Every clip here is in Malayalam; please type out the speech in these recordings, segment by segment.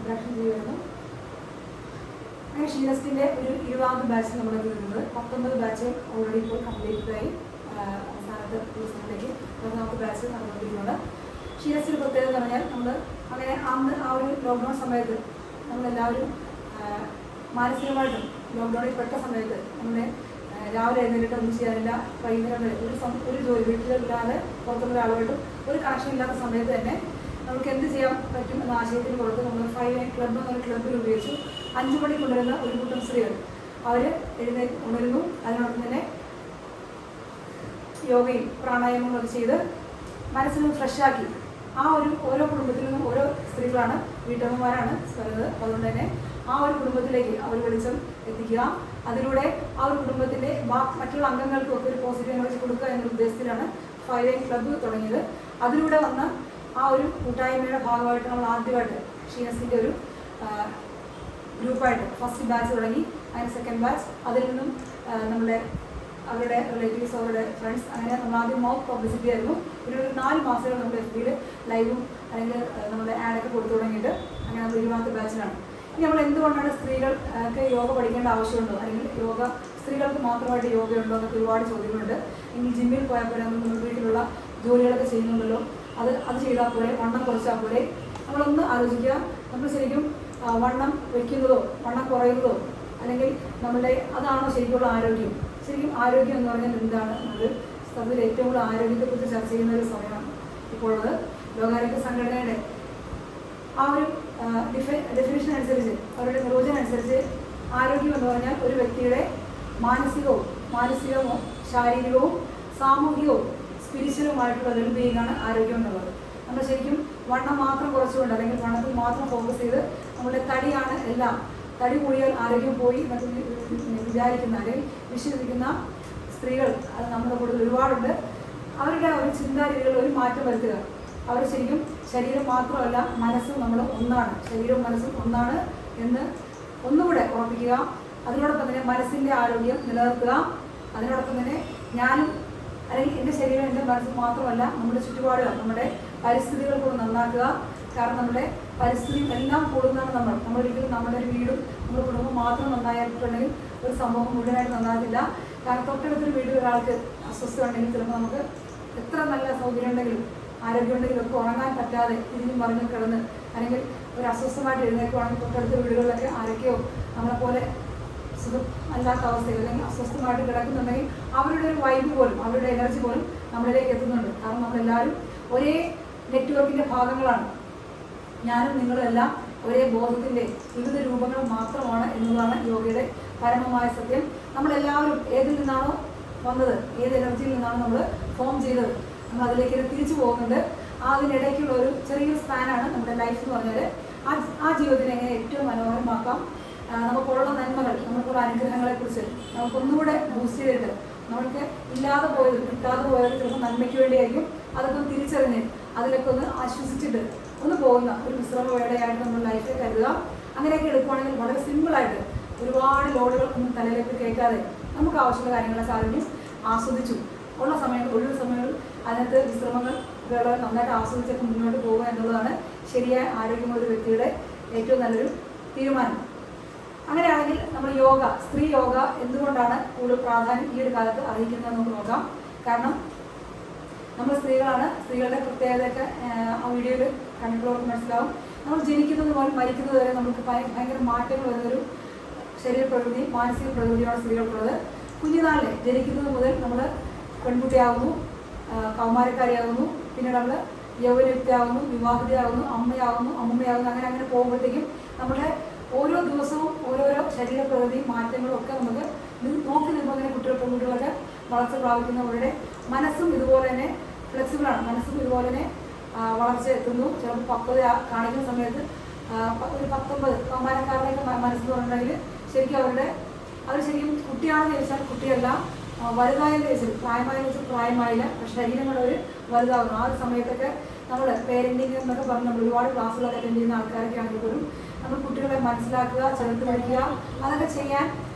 ഇൻട്രാക്ഷൻ ചെയ്യുമായിരുന്നു. അങ്ങനെ ഷീനസ്റ്റിൻ്റെ ഒരു 20ാമത്തെ ബാച്ച് നമ്മൾ വരുന്നത് 19 ബാച്ച് ഓൾറെഡി ഇപ്പോൾ കംപ്ലീറ്റ് ആയി. അവസാനത്തെ ദിവസങ്ങളിലേക്ക് 10ാമത്തെ ബാച്ച് നടന്നുകൊണ്ടിരിക്കുന്നത്. ഷീനസ്റ്റിൻ്റെ പ്രത്യേകത എന്ന് പറഞ്ഞാൽ നമ്മൾ അങ്ങനെ അന്ന് ആ ഒരു ലോക്ക്ഡൗൺ സമയത്ത് നമ്മളെല്ലാവരും മാനസികമായിട്ടും ലോക്ക്ഡൗണിൽ പെട്ട സമയത്ത് നമ്മുടെ രാവിലെ എഴുന്നേറ്റ് ഒന്നും ചെയ്യാനില്ല, വൈകുന്നേരം ഒരു ജോലി വീട്ടിലില്ലാതെ പുറത്തുള്ള ഒരാളുമായിട്ടും ഒരു കണക്ഷൻ ഇല്ലാത്ത സമയത്ത് തന്നെ നമുക്ക് എന്ത് ചെയ്യാൻ പറ്റും എന്ന ആശയത്തിന് പുറത്ത് നമ്മൾ 5 ക്ലബ്ബ് എന്നൊരു ക്ലബ്ബിൽ ഉപയോഗിച്ചു 5 മണിക്ക് കൊണ്ടുവരുന്ന ഒരു കൂട്ടം സ്ത്രീകൾ അവർ ഉണരുന്നു. അതിനോടൊപ്പം തന്നെ യോഗയും പ്രാണായാമങ്ങളൊക്കെ ചെയ്ത് മനസ്സിനെ ഫ്രഷാക്കി ആ ഒരു ഓരോ കുടുംബത്തിൽ നിന്നും ഓരോ സ്ത്രീകളാണ്, വീട്ടമ്മമാരാണ് വരുന്നത്. അതുകൊണ്ട് തന്നെ ആ ഒരു കുടുംബത്തിലേക്ക് അവർ വെളിച്ചം എത്തിക്കുക, അതിലൂടെ ആ ഒരു കുടുംബത്തിൻ്റെ മറ്റുള്ള അംഗങ്ങൾക്കും ഒക്കെ ഒരു പോസിറ്റീവ് എനർജി കൊടുക്കുക എന്ന ഉദ്ദേശത്തിലാണ് 5 ക്ലബ്ബ് തുടങ്ങിയത്. അതിലൂടെ വന്ന ആ ഒരു കൂട്ടായ്മയുടെ ഭാഗമായിട്ട് നമ്മൾ ആദ്യമായിട്ട് ഷീനസിൻ്റെ ഒരു ഗ്രൂപ്പായിട്ട് ഫസ്റ്റ് ബാച്ച് തുടങ്ങി. അതിന് സെക്കൻഡ് ബാച്ച്, അതിൽ നിന്നും നമ്മുടെ അവരുടെ റിലേറ്റീവ്സ്, അവരുടെ ഫ്രണ്ട്സ്, അങ്ങനെ നമ്മൾ ആദ്യം മൗത്ത് പബ്ലിസിറ്റി ആയിരുന്നു. പിന്നെ ഒരു 4 മാസങ്ങൾ നമ്മൾ FB ലൈവും അല്ലെങ്കിൽ നമ്മുടെ ആഡൊക്കെ കൊടുത്തു തുടങ്ങിയിട്ട് അങ്ങനെ നമ്മൾ 20ാമത്തെ ബാച്ചിലാണ്. ഇനി നമ്മൾ എന്തുകൊണ്ടാണ് സ്ത്രീകൾക്ക് യോഗ പഠിക്കേണ്ട ആവശ്യമുണ്ടോ, അല്ലെങ്കിൽ യോഗ സ്ത്രീകൾക്ക് മാത്രമായിട്ട് യോഗയുണ്ടോ എന്നൊക്കെ ഒരുപാട് ചോദ്യങ്ങളുണ്ട്. എങ്കിൽ ജിമ്മിൽ പോയാൽ പോലെ നമ്മൾ വീട്ടിലുള്ള ജോലികളൊക്കെ ചെയ്യുന്നുണ്ടല്ലോ, അത് ചെയ്താൽ പോലെ, വണ്ണം കുറച്ചാൽ പോലെ. നമ്മളൊന്ന് ആലോചിക്കുക, നമ്മൾ ശരിക്കും വണ്ണം വയ്ക്കുന്നതോ വണ്ണം കുറയുന്നതോ അല്ലെങ്കിൽ നമ്മളുടെ അതാണോ ശരിക്കുള്ള ആരോഗ്യം? ശരിക്കും ആരോഗ്യം എന്ന് പറഞ്ഞാൽ എന്താണ്? നമ്മൾ സഭയിൽ ഏറ്റവും കൂടുതൽ ആരോഗ്യത്തെക്കുറിച്ച് ചർച്ച ചെയ്യുന്ന ഒരു സമയമാണ് ഇപ്പോൾ ഉള്ളത്. ലോകാരോഗ്യ സംഘടനയുടെ ആ ഒരു ഡെഫിനിഷൻ അനുസരിച്ച്, അവരുടെ നിർവചനം അനുസരിച്ച് ആരോഗ്യം എന്ന് പറഞ്ഞാൽ ഒരു വ്യക്തിയുടെ മാനസികവും ശാരീരികവും സാമൂഹികവും സ്പിരിച്വലുമായിട്ടുള്ള വെൽബീയിങ്ങാണ് ആരോഗ്യം എന്നുള്ളത്. നമ്മൾ ശരിക്കും വണ്ണം മാത്രം കുറച്ചുകൊണ്ട് അല്ലെങ്കിൽ വണ്ണത്തിൽ മാത്രം ഫോക്കസ് ചെയ്ത് നമ്മുടെ തടിയാണ് എല്ലാം, തടി കൂടിയാൽ ആരോഗ്യം പോയി എന്നൊക്കെ വിചാരിക്കുന്ന അല്ലെങ്കിൽ വിശ്വസിക്കുന്ന സ്ത്രീകൾ അത് നമ്മുടെ കൂടുതൽ ഒരുപാടുണ്ട്. അവരുടെ ഒരു ചിന്താരീതികളിൽ ഒരു മാറ്റം വരുത്തുക. അവർ ശരിക്കും ശരീരം മാത്രമല്ല മനസ്സും നമ്മൾ ഒന്നാണ്, ശരീരവും മനസ്സും ഒന്നാണ് എന്ന് ഒന്നുകൂടെ ഉറപ്പിക്കുക. അതിനോടൊപ്പം തന്നെ മനസ്സിൻ്റെ ആരോഗ്യം നിലനിർത്തുക. അതിനോടൊപ്പം തന്നെ ഞാനും അല്ലെങ്കിൽ എൻ്റെ ശരീരം എൻ്റെ മനസ്സ് മാത്രമല്ല നമ്മുടെ ചുറ്റുപാടുകൾ, നമ്മുടെ പരിസ്ഥിതികൾ കൂടെ നന്നാക്കുക. കാരണം നമ്മുടെ പരിസ്ഥിതി എല്ലാം കൂടുന്നതാണ് നമ്മളൊരിക്കലും നമ്മുടെ ഒരു വീടും നമ്മുടെ കുടുംബം മാത്രം നന്നായിട്ടുണ്ടെങ്കിൽ ഒരു സമൂഹം മുഴുവനായിട്ട് നന്നാകില്ല. കാരണം തൊട്ടടുത്തൊരു വീട്ടിൽ ഒരാൾക്ക് അസ്വസ്ഥ ഉണ്ടെങ്കിൽ ചിലപ്പോൾ നമുക്ക് എത്ര നല്ല സൗകര്യം ഉണ്ടെങ്കിലും ആരോഗ്യം ഉണ്ടെങ്കിലും ഒക്കെ ഉറങ്ങാൻ പറ്റാതെ ഇതിനും മറിഞ്ഞു കിടന്ന് അല്ലെങ്കിൽ ഒരു അസ്വസ്ഥമായിട്ട് എഴുന്നേൽക്കുവാണെങ്കിൽ തൊട്ടടുത്ത വീടുകളിലൊക്കെ ആരൊക്കെയോ നമ്മളെപ്പോലെ സുഖം അല്ലാത്ത അവസ്ഥയിൽ അല്ലെങ്കിൽ അസ്വസ്ഥമായിട്ട് കിടക്കുന്നുണ്ടെങ്കിൽ അവരുടെ ഒരു വൈബ് പോലും അവരുടെ എനർജി പോലും നമ്മളിലേക്ക് എത്തുന്നുണ്ട്. കാരണം നമ്മളെല്ലാവരും ഒരേ നെറ്റ്വർക്കിൻ്റെ ഭാഗങ്ങളാണ്. ഞാനും നിങ്ങളും എല്ലാം ഒരേ ബോധത്തിൻ്റെ വിവിധ രൂപങ്ങൾ മാത്രമാണ് എന്നുള്ളതാണ് യോഗയുടെ പരമമായ സത്യം. നമ്മളെല്ലാവരും ഏതിൽ നിന്നാണോ വന്നത്, ഏത് എനർജിയിൽ നിന്നാണോ നമ്മൾ ഫോം ചെയ്തത്, നമ്മൾ അതിലേക്ക് തിരിച്ചു പോകുന്നുണ്ട്. അതിനിടയ്ക്കുള്ള ഒരു ചെറിയൊരു സ്പാനാണ് നമ്മുടെ ലൈഫ് എന്ന് പറഞ്ഞാൽ. ആ ജീവിതത്തിനെ എങ്ങനെ ഏറ്റവും മനോഹരമാക്കാം, നമുക്കുള്ള നന്മകൾ, നമുക്കുള്ള അനുഗ്രഹങ്ങളെക്കുറിച്ച് നമുക്കൊന്നുകൂടെ ബൂസ്റ്റ് ചെയ്തിട്ട് നമ്മൾക്ക് ഇല്ലാതെ പോയത് കിട്ടാതെ പോയത് ചിലപ്പോൾ നന്മയ്ക്ക് വേണ്ടിയായിരിക്കും, അതൊക്കെ തിരിച്ചറിഞ്ഞ് അതിലൊക്കെ ഒന്ന് ആശ്വസിച്ചിട്ട് ഒന്ന് പോകുന്ന ഒരു വിശ്രമ വേളയായിട്ട് നമ്മൾ ലൈഫിൽ കരുതുക. അങ്ങനെയൊക്കെ എടുക്കുവാണെങ്കിൽ വളരെ സിമ്പിളായിട്ട് ഒരുപാട് ലോഡുകൾ ഒന്നും തലയിലേക്ക് കയറ്റാതെ നമുക്ക് ആവശ്യമുള്ള കാര്യങ്ങളൊക്കെ അറിഞ്ഞു ആസ്വദിച്ചു ഉള്ള സമയങ്ങൾ, ഒഴിവ് സമയങ്ങൾ അതിനകത്ത് വിശ്രമങ്ങൾ വേളകൾ നന്നായിട്ട് ആസ്വദിച്ചൊക്കെ മുന്നോട്ട് പോകുക എന്നുള്ളതാണ് ശരിയായ ആരോഗ്യമുള്ള ഒരു വ്യക്തിയുടെ ഏറ്റവും നല്ലൊരു തീരുമാനം. അങ്ങനെയാണെങ്കിൽ നമ്മൾ യോഗ, സ്ത്രീ യോഗ എന്തുകൊണ്ടാണ് കൂടുതൽ പ്രാധാന്യം ഈ ഒരു കാലത്ത് അറിയിക്കുന്നത് നമുക്ക് നോക്കാം. കാരണം നമ്മൾ സ്ത്രീകളാണ്, സ്ത്രീകളുടെ പ്രത്യേകതയൊക്കെ ആ വീഡിയോയിൽ കണ്ടിട്ടുള്ളവർക്ക് മനസ്സിലാവും. നമ്മൾ ജനിക്കുന്നത് മുതൽ മരിക്കുന്നത് വരെ നമുക്ക് ഭയങ്കര മാറ്റങ്ങൾ വരുന്നൊരു ശരീരപ്രകൃതി, മാനസിക പ്രകൃതിയാണ് സ്ത്രീകൾക്കുള്ളത്. കുഞ്ഞുനാളിലെ ജനിക്കുന്നത് മുതൽ നമ്മൾ പെൺകുട്ടിയാകുന്നു, കൗമാരക്കാരിയാകുന്നു, പിന്നീട് നമ്മൾ യൗവനയുക്തിയാകുന്നു, വിവാഹിതയാകുന്നു, അമ്മയാകുന്നു, അമ്മമ്മയാകുന്നു, അങ്ങനെ പോകുമ്പോഴത്തേക്കും നമ്മുടെ ഓരോ ദിവസവും ഓരോരോ ശരീരപ്രകൃതി മാറ്റങ്ങളും ഒക്കെ നമുക്ക് നോക്കി നിൽക്കുമ്പോൾ തന്നെ പെൺകുട്ടികളൊക്കെ വളർച്ച പ്രാപിക്കുന്നവരുടെ മനസ്സും ഇതുപോലെ തന്നെ ഫ്ലെക്സിബിളാണ്, മനസ്സും ഇതുപോലെ തന്നെ വളർച്ച എത്തുന്നു. ചിലപ്പോൾ 10 കാണിക്കുന്ന സമയത്ത് ഒരു 19 കൗമാരക്കാരുടെയൊക്കെ മനസ്സെന്ന് പറഞ്ഞിട്ടുണ്ടെങ്കിൽ ശരിക്കും അവർ ശരിക്കും കുട്ടിയാണെന്ന് ചോദിച്ചാൽ കുട്ടിയല്ല, വലുതായെന്ന് ചോദിച്ചാൽ പ്രായമായെന്ന് ചോദിച്ചാൽ പ്രായമായില്ല, പക്ഷേ ശരീരങ്ങളുടെ ഒരു വലുതാകുന്നു. ആ ഒരു സമയത്തൊക്കെ നമ്മൾ പേരൻറ്റിങ് എന്നൊക്കെ പറഞ്ഞ് നമ്മൾ ഒരുപാട് ക്ലാസ്സുകളൊക്കെ അറ്റൻഡ് ചെയ്യുന്ന ആൾക്കാരൊക്കെ ആണെങ്കിൽ പോലും നമ്മൾ കുട്ടികളെ മനസ്സിലാക്കുക, ചേർത്ത് പഠിക്കുക, അതൊക്കെ ചെയ്യാൻ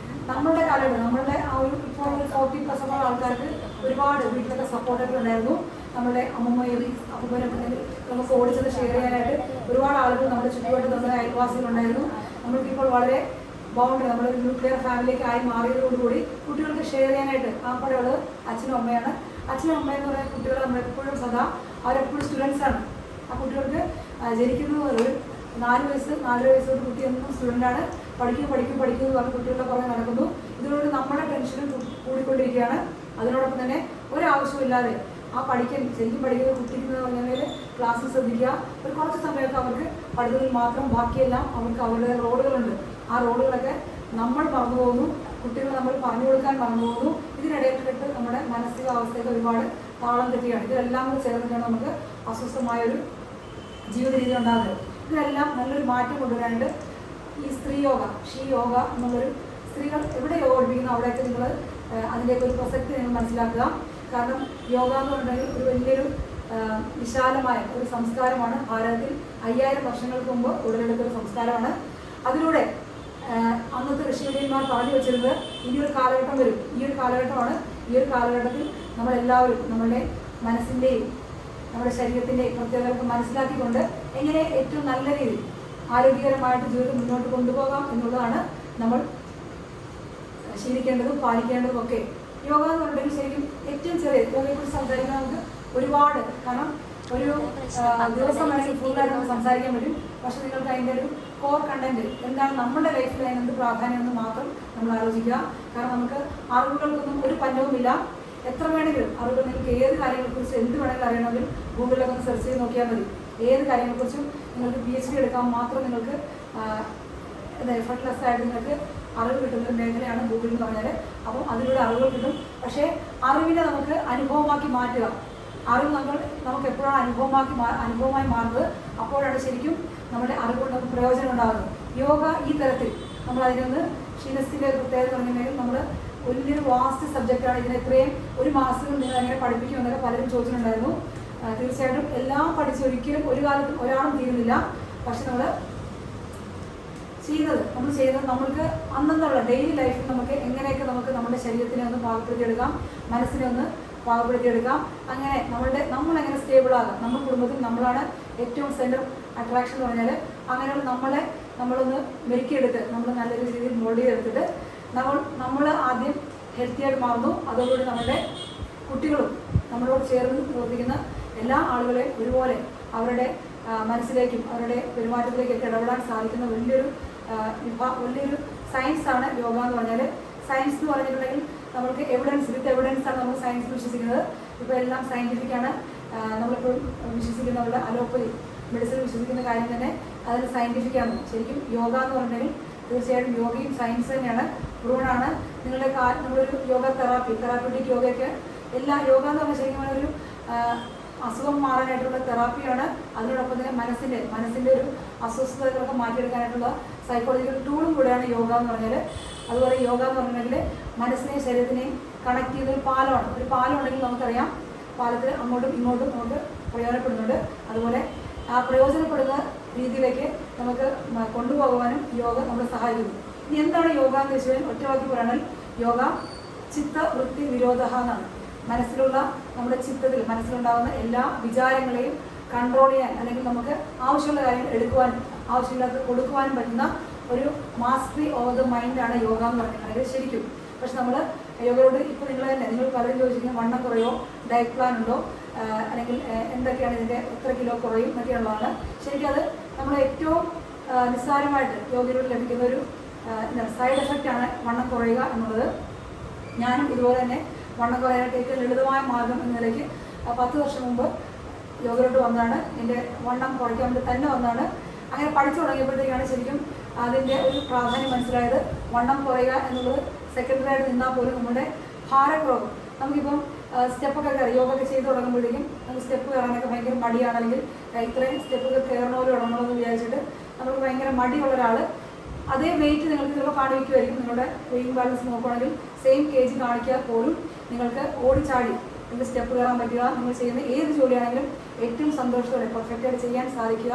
നമ്മളുടെ കാലഘട്ടം, നമ്മളുടെ ആ ഒരു ഇപ്പോൾ 40+ ആൾക്കാർക്ക് ഒരുപാട് വീട്ടിലൊക്കെ സപ്പോർട്ടൊക്കെ ഉണ്ടായിരുന്നു. നമ്മുടെ അമ്മമ്മയും അപ്പൂപ്പനും നമുക്ക് ഓടിച്ചത് ഷെയർ ചെയ്യാനായിട്ട് ഒരുപാട് ആളുകൾ നമ്മുടെ ചുറ്റുപാട് നമ്മുടെ അയൽവാസികളുണ്ടായിരുന്നു. നമ്മൾക്കിപ്പോൾ വളരെ ബൗണ്ടറി നമ്മളൊരു ന്യൂക്ലിയർ ഫാമിലിക്ക് ആയി മാറിയതോടുകൂടി കുട്ടികൾക്ക് ഷെയർ ചെയ്യാനായിട്ട് കൂടെയുള്ളത് അച്ഛനും അമ്മയാണ്. അച്ഛനും അമ്മയെന്ന് പറയുന്ന കുട്ടികൾ നമ്മളെപ്പോഴും അവരെപ്പോഴും സ്റ്റുഡൻസാണ്. ആ കുട്ടികൾക്ക് ജനിക്കുന്നത് ഒരു 4 വയസ്സ് 4.5 വയസ്സോട് കുട്ടി എന്നും സ്റ്റുഡൻ്റാണ്. പഠിക്കും എന്ന് പറഞ്ഞ് കുട്ടികളുടെ പുറകെ നടക്കുന്നു. ഇതിനോട് നമ്മുടെ ടെൻഷനും കൂടിക്കൊണ്ടിരിക്കുകയാണ്. അതിനോടൊപ്പം തന്നെ ഒരാവശ്യമില്ലാതെ ശരിക്കും പഠിക്കുന്ന കുട്ടിക്ക് പറഞ്ഞാൽ ക്ലാസ്സിൽ ശ്രദ്ധിക്കുക. ഒരു കുറച്ച് സമയമൊക്കെ അവർക്ക് പഠിത്തത്തിൽ മാത്രം, ബാക്കിയെല്ലാം അവർക്ക് അവരുടെ റോഡുകളുണ്ട്. ആ റോഡുകളൊക്കെ നമ്മൾ മറന്നു പോകുന്നു, കുട്ടികൾ നമ്മൾ പറഞ്ഞു കൊടുക്കാൻ മറന്നു പോകുന്നു. ഇതിനിടയിൽപ്പെട്ട് നമ്മുടെ മാനസികാവസ്ഥയൊക്കെ ഒരുപാട് താളം തെറ്റുകയാണ്. ഇതെല്ലാം കൂടി ചേർന്നിട്ടാണ് നമുക്ക് അസ്വസ്ഥമായൊരു ജീവിത രീതി ഉണ്ടാകുന്നത്. ഇതിനെല്ലാം നല്ലൊരു മാറ്റം കൊണ്ടുവരാനായിട്ട് ഈ സ്ത്രീ യോഗ, യോഗ എന്നുള്ളൊരു സ്ത്രീകൾ എവിടെ യോഗ പഠിപ്പിക്കുന്നു അവിടെയൊക്കെ നിങ്ങൾ അതിൻ്റെയൊക്കെ ഒരു പ്രസക്തി നിങ്ങൾ മനസ്സിലാക്കുക. കാരണം യോഗ എന്ന് പറഞ്ഞിട്ടുണ്ടെങ്കിൽ ഒരു വലിയൊരു വിശാലമായ ഒരു സംസ്കാരമാണ്. ഭാരതത്തിൽ 5000 വർഷങ്ങൾക്ക് മുമ്പ് ഉടലെടുത്തൊരു സംസ്കാരമാണ്. അതിലൂടെ അന്നത്തെ ഋഷിവര്യന്മാർ പറഞ്ഞു വെച്ചിരുന്നത് ഇനിയൊരു കാലഘട്ടം വരും. ഈ ഒരു കാലഘട്ടമാണ്. ഈ ഒരു കാലഘട്ടത്തിൽ നമ്മളെല്ലാവരും നമ്മളുടെ മനസ്സിൻ്റെയും നമ്മുടെ ശരീരത്തിൻ്റെയും പ്രത്യേകതകൾ മനസ്സിലാക്കിക്കൊണ്ട് എങ്ങനെ ഏറ്റവും നല്ല രീതിയിൽ ആരോഗ്യകരമായിട്ട് ജീവിതം മുന്നോട്ട് കൊണ്ടുപോകാം എന്നുള്ളതാണ് നമ്മൾ ശീലിക്കേണ്ടതും പാലിക്കേണ്ടതും ഒക്കെ. യോഗ എന്ന് പറഞ്ഞിട്ടുണ്ടെങ്കിൽ ശരിക്കും ഏറ്റവും ചെറിയ യോഗയെക്കുറിച്ച് സംസാരിക്കാൻ നമുക്ക് ഒരുപാട്, കാരണം ഒരു ദിവസം വേണമെങ്കിൽ ഫുള്ളായിട്ട് നമുക്ക് സംസാരിക്കാൻ പറ്റും. പക്ഷെ നിങ്ങൾക്ക് അതിൻ്റെ ഒരു കോർ കണ്ടന്റ് എന്താണ്, നമ്മുടെ ലൈഫിൽ അതിന് എന്ത് പ്രാധാന്യം എന്ന് മാത്രം നമ്മൾ ആലോചിക്കുക. കാരണം നമുക്ക് അറിവുകൾക്കൊന്നും ഒരു പന്നവുമില്ല. എത്ര വേണമെങ്കിലും അറിവുകൾ, നിങ്ങൾക്ക് ഏത് കാര്യങ്ങളെക്കുറിച്ച് എന്ത് വേണമെങ്കിലും അറിയണമെങ്കിൽ ഗൂഗിളിലൊക്കെ ഒന്ന് സെർച്ച് ചെയ്ത് നോക്കിയാൽ മതി. ഏത് കാര്യങ്ങളെക്കുറിച്ചും നിങ്ങൾക്ക് PhD എടുക്കാൻ മാത്രം നിങ്ങൾക്ക് എഫർട്ട്ലെസ് ആയിട്ട് നിങ്ങൾക്ക് അറിവ് കിട്ടുന്നൊരു മേഖലയാണ് ഗൂഗിൾ എന്ന് പറഞ്ഞാൽ. അപ്പം അതിലൂടെ അറിവുകൾ കിട്ടും. പക്ഷേ അറിവിനെ നമുക്ക് അനുഭവമാക്കി മാറ്റുക. അറിവ് നമുക്ക് എപ്പോഴാണ് അനുഭവമായി മാറുന്നത്, അപ്പോഴാണ് ശരിക്കും നമ്മുടെ അറിവ് കൊണ്ട് നമുക്ക് പ്രയോജനം ഉണ്ടാകുന്നത്. യോഗ ഈ തരത്തിൽ നമ്മൾ അതിനൊന്ന് ക്ഷീണത്തിൻ്റെ ഒരു പ്രത്യേകത പറഞ്ഞിട്ടുണ്ടെങ്കിൽ നമ്മൾ വലിയൊരു വാസ്റ്റ് സബ്ജക്റ്റാണ്. ഇതിനെ ഇത്രയും ഒരു മാസം നിങ്ങൾ എങ്ങനെ പഠിപ്പിക്കുമെന്നൊക്കെ പലരും ചോദിച്ചിട്ടുണ്ടായിരുന്നു. തീർച്ചയായിട്ടും എല്ലാം പഠിച്ച് ഒരിക്കലും ഒരു കാലത്തും ഒരാളും തീരുന്നില്ല. പക്ഷെ നമ്മൾ ചെയ്യുന്നത് നമ്മൾക്ക് അന്നുള്ള ഡെയിലി ലൈഫിൽ നമുക്ക് എങ്ങനെയൊക്കെ നമുക്ക് നമ്മുടെ ശരീരത്തിനെ ഒന്ന് പാകപ്പെടുത്തിയെടുക്കാം, മനസ്സിനെ ഒന്ന് പാകപ്പെടുത്തിയെടുക്കാം. അങ്ങനെ നമ്മളെങ്ങനെ സ്റ്റേബിളാകാം. നമ്മുടെ കുടുംബത്തിൽ നമ്മളാണ് ഏറ്റവും സെൻറ്റർ അട്രാക്ഷൻ എന്ന് പറഞ്ഞാൽ അങ്ങനെയുള്ള നമ്മളൊന്ന് മെരുക്കിയെടുത്ത് നമ്മൾ നല്ലൊരു രീതിയിൽ മോൾഡ് ചെയ്തെടുത്തിട്ട് നമ്മൾ ആദ്യം ഹെൽത്തിയായിട്ട് മാറുന്നു. അതോടുകൂടി നമ്മുടെ കുട്ടികളും നമ്മളോട് ചേർന്ന് പ്രവർത്തിക്കുന്ന എല്ലാ ആളുകളെയും ഒരുപോലെ അവരുടെ മനസ്സിലേക്കും അവരുടെ പെരുമാറ്റത്തിലേക്കൊക്കെ ഇടപെടാൻ സാധിക്കുന്ന വലിയൊരു സയൻസാണ് യോഗ എന്ന് പറഞ്ഞാൽ. സയൻസ് എന്ന് പറഞ്ഞിട്ടുണ്ടെങ്കിൽ നമുക്ക് വിത്ത് എവിഡൻസാണ് നമ്മൾ സയൻസ് വിശ്വസിക്കുന്നത്. ഇപ്പോൾ എല്ലാം സയൻറ്റിഫിക്കാണ്. നമ്മളിപ്പോൾ വിശ്വസിക്കുന്ന അലോപ്പതി മെഡിസിൻ വിശ്വസിക്കുന്ന കാര്യം തന്നെ അതിന് സയൻറ്റിഫിക്കാണ്. ശരിക്കും യോഗ എന്ന് പറഞ്ഞിട്ടുണ്ടെങ്കിൽ തീർച്ചയായിട്ടും യോഗയും സയൻസ് തന്നെയാണ്, പ്രൂവണാണ്. നമ്മളൊരു യോഗ തെറാപ്പിറ്റിക് യോഗയൊക്കെ യോഗ എന്ന് പറഞ്ഞാൽ ശരിക്കും ഒരു അസുഖം മാറാനായിട്ടുള്ള തെറാപ്പിയാണ്. അതിനോടൊപ്പം തന്നെ മനസ്സിൻ്റെ ഒരു അസ്വസ്ഥതകളൊക്കെ മാറ്റിയെടുക്കാനായിട്ടുള്ള സൈക്കോളജിക്കൽ ടൂളും കൂടെയാണ് യോഗ എന്ന് പറഞ്ഞാൽ. അതുപോലെ യോഗ എന്ന് പറഞ്ഞിട്ടുണ്ടെങ്കിൽ മനസ്സിനെയും ശരീരത്തിനെയും കണക്ട് ചെയ്ത ഒരു പാലമാണ്. ഒരു പാലം ഉണ്ടെങ്കിൽ നമുക്കറിയാം പാലത്തിൽ അങ്ങോട്ടും ഇങ്ങോട്ടും നമുക്ക് പ്രയോജനപ്പെടുന്നുണ്ട്. അതുപോലെ ആ പ്രയോജനപ്പെടുന്ന രീതിയിലേക്ക് നമുക്ക് കൊണ്ടുപോകുവാനും യോഗ നമ്മളെ സഹായിക്കുന്നു. ഇനി എന്താണ് യോഗ എന്ന് വെച്ചാൽ ഒറ്റവാക്കി പറയുകയാണെങ്കിൽ യോഗ ചിത്തവൃത്തി നിരോധ എന്നാണ്. നമ്മുടെ മനസ്സിലുണ്ടാകുന്ന എല്ലാ വിചാരങ്ങളെയും കൺട്രോൾ ചെയ്യാൻ, അല്ലെങ്കിൽ നമുക്ക് ആവശ്യമുള്ള കാര്യങ്ങൾ എടുക്കുവാനും ആവശ്യമില്ലാത്ത കൊടുക്കുവാനും പറ്റുന്ന ഒരു മാസ്റ്ററി ഓഫ് ദ മൈൻഡാണ് യോഗ എന്ന് പറയുന്നത് ശരിക്കും. പക്ഷെ നമ്മൾ യോഗയോട് ഇപ്പോൾ നിങ്ങൾ പലരും ചോദിച്ചിരിക്കുന്നത് വണ്ണം കുറയോ, ഡയറ്റ് പ്ലാൻ ഉണ്ടോ, അല്ലെങ്കിൽ എന്തൊക്കെയാണ് ഇതിൻ്റെ എത്ര കിലോ കുറയും എന്നൊക്കെയുള്ളതാണ്. ശരിക്കും അത് നമ്മൾ ഏറ്റവും നിസ്സാരമായിട്ട് യോഗയിലൂടെ ലഭിക്കുന്ന ഒരു സൈഡ് എഫക്റ്റാണ് വണ്ണം കുറയുക എന്നുള്ളത്. ഞാനും ഇതുപോലെ തന്നെ വണ്ണം കുറയാനായിട്ട് ഏറ്റവും ലളിതമായ മാർഗം എന്ന നിലയ്ക്ക് 10 വർഷം മുമ്പ് യോഗയിലോട്ട് വന്നതാണ്. എൻ്റെ വണ്ണം കുറയ്ക്കാൻ വേണ്ടി തന്നെ വന്നതാണ്. അങ്ങനെ പഠിച്ചു തുടങ്ങിയപ്പോഴത്തേക്കാണ് ശരിക്കും അതിൻ്റെ ഒരു പ്രാധാന്യം മനസ്സിലായത്. വണ്ണം കുറയുക എന്നുള്ളത് സെക്കൻഡറി ആയിട്ട് നിന്നാൽ പോലും നമ്മുടെ ഭാരക്കുറവ്, നമുക്കിപ്പം സ്റ്റെപ്പൊക്കെ യോഗയൊക്കെ ചെയ്ത് തുടങ്ങുമ്പോഴേക്കും നമുക്ക് സ്റ്റെപ്പ് കയറാനൊക്കെ ഭയങ്കര മടിയാണ്. അല്ലെങ്കിൽ ഇത്രയും സ്റ്റെപ്പൊക്കെ കയറണമല്ലോ ഇടണമല്ലോ ഭയങ്കര നമുക്ക് ഭയങ്കര മടിയുള്ള ഒരാൾ അതേ വെയിറ്റ് നിങ്ങൾക്ക് ചിലപ്പോൾ കാണിക്കുമായിരിക്കും. നിങ്ങളുടെ വെയിറ്റ് ബാലൻസ് നോക്കുകയാണെങ്കിൽ സെയിം KG കാണിക്കാൻ പോലും നിങ്ങൾക്ക് ഓടിച്ചാടി നിങ്ങൾക്ക് സ്റ്റെപ്പ് കയറാൻ പറ്റുക. നിങ്ങൾ ചെയ്യുന്ന ഏത് ജോലിയാണെങ്കിലും ഏറ്റവും സന്തോഷത്തോടെ പെർഫെക്റ്റായിട്ട് ചെയ്യാൻ സാധിക്കുക.